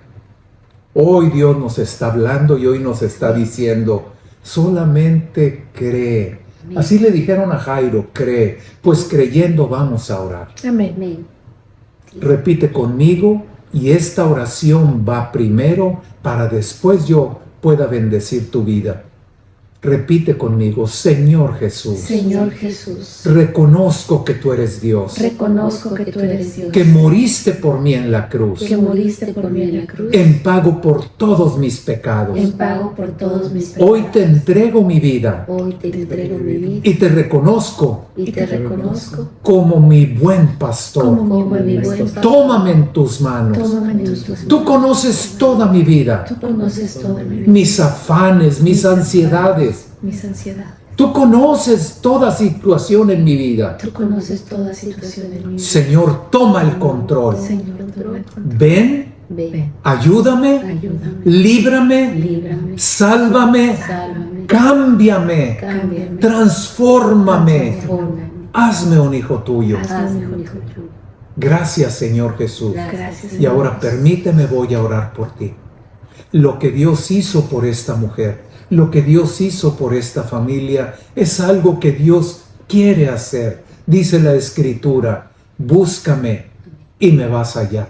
hoy Dios nos está hablando y hoy nos está diciendo, solamente cree. Así le dijeron a Jairo, cree, pues creyendo vamos a orar. Amén. Amén. Repite conmigo y esta oración va primero para después yo pueda bendecir tu vida. Repite conmigo, Señor Jesús, Señor Jesús, reconozco que tú eres Dios, reconozco que tú eres Dios, que moriste por mí en la cruz, que moriste por mí en la cruz, en pago por todos mis pecados. en pago por todos mis pecados. Hoy te entrego mi vida Hoy te entrego mi vida y te reconozco y te reconozco como mi buen pastor. como mi mi buen buen pastor. Tómame en tus manos. Tómame en tus manos. Tú conoces toda mi vida, Tú conoces toda mi vida, mis afanes, mis ansiedades. mis ansiedades. Tú conoces toda situación en mi vida. Tú conoces toda situación en mi vida. Señor, toma el control. Señor, toma el control. Ven, Ven, ayúdame, ayúdame, líbrame, líbrame, sálvame, sálvame, cámbiame, cámbiame, transfórmame. transfórmame, Hazme un hijo tuyo. hazme un hijo tuyo. Gracias, Señor Jesús. Gracias, Y ahora permíteme, voy a orar por ti. Lo que Dios hizo por esta mujer, lo que Dios hizo por esta familia, es algo que Dios quiere hacer. Dice la Escritura, búscame y me vas a hallar.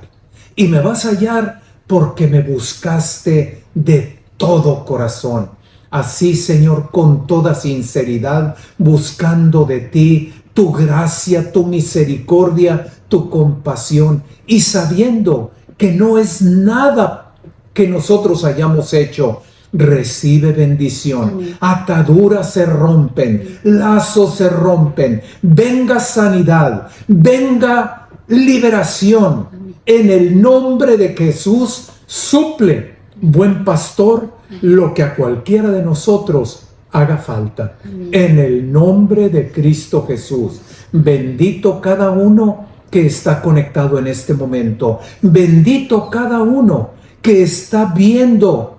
Y me vas a hallar porque me buscaste de todo corazón. Así, Señor, con toda sinceridad, buscando de ti tu gracia, tu misericordia, tu compasión, y sabiendo que no es nada que nosotros hayamos hecho. Recibe bendición. Amén. Ataduras se rompen, lazos se rompen, venga sanidad, venga liberación. Amén. En el nombre de Jesús, suple, buen pastor, lo que a cualquiera de nosotros haga falta. Amén. En el nombre de Cristo Jesús. Bendito cada uno que está conectado en este momento. Bendito cada uno que está viendo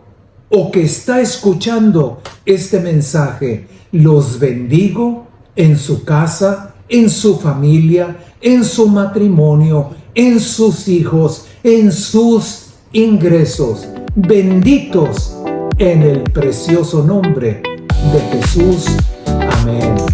o que está escuchando este mensaje. Los bendigo en su casa, en su familia, en su matrimonio, en sus hijos, en sus ingresos. Benditos en el precioso nombre de Jesús. Amén.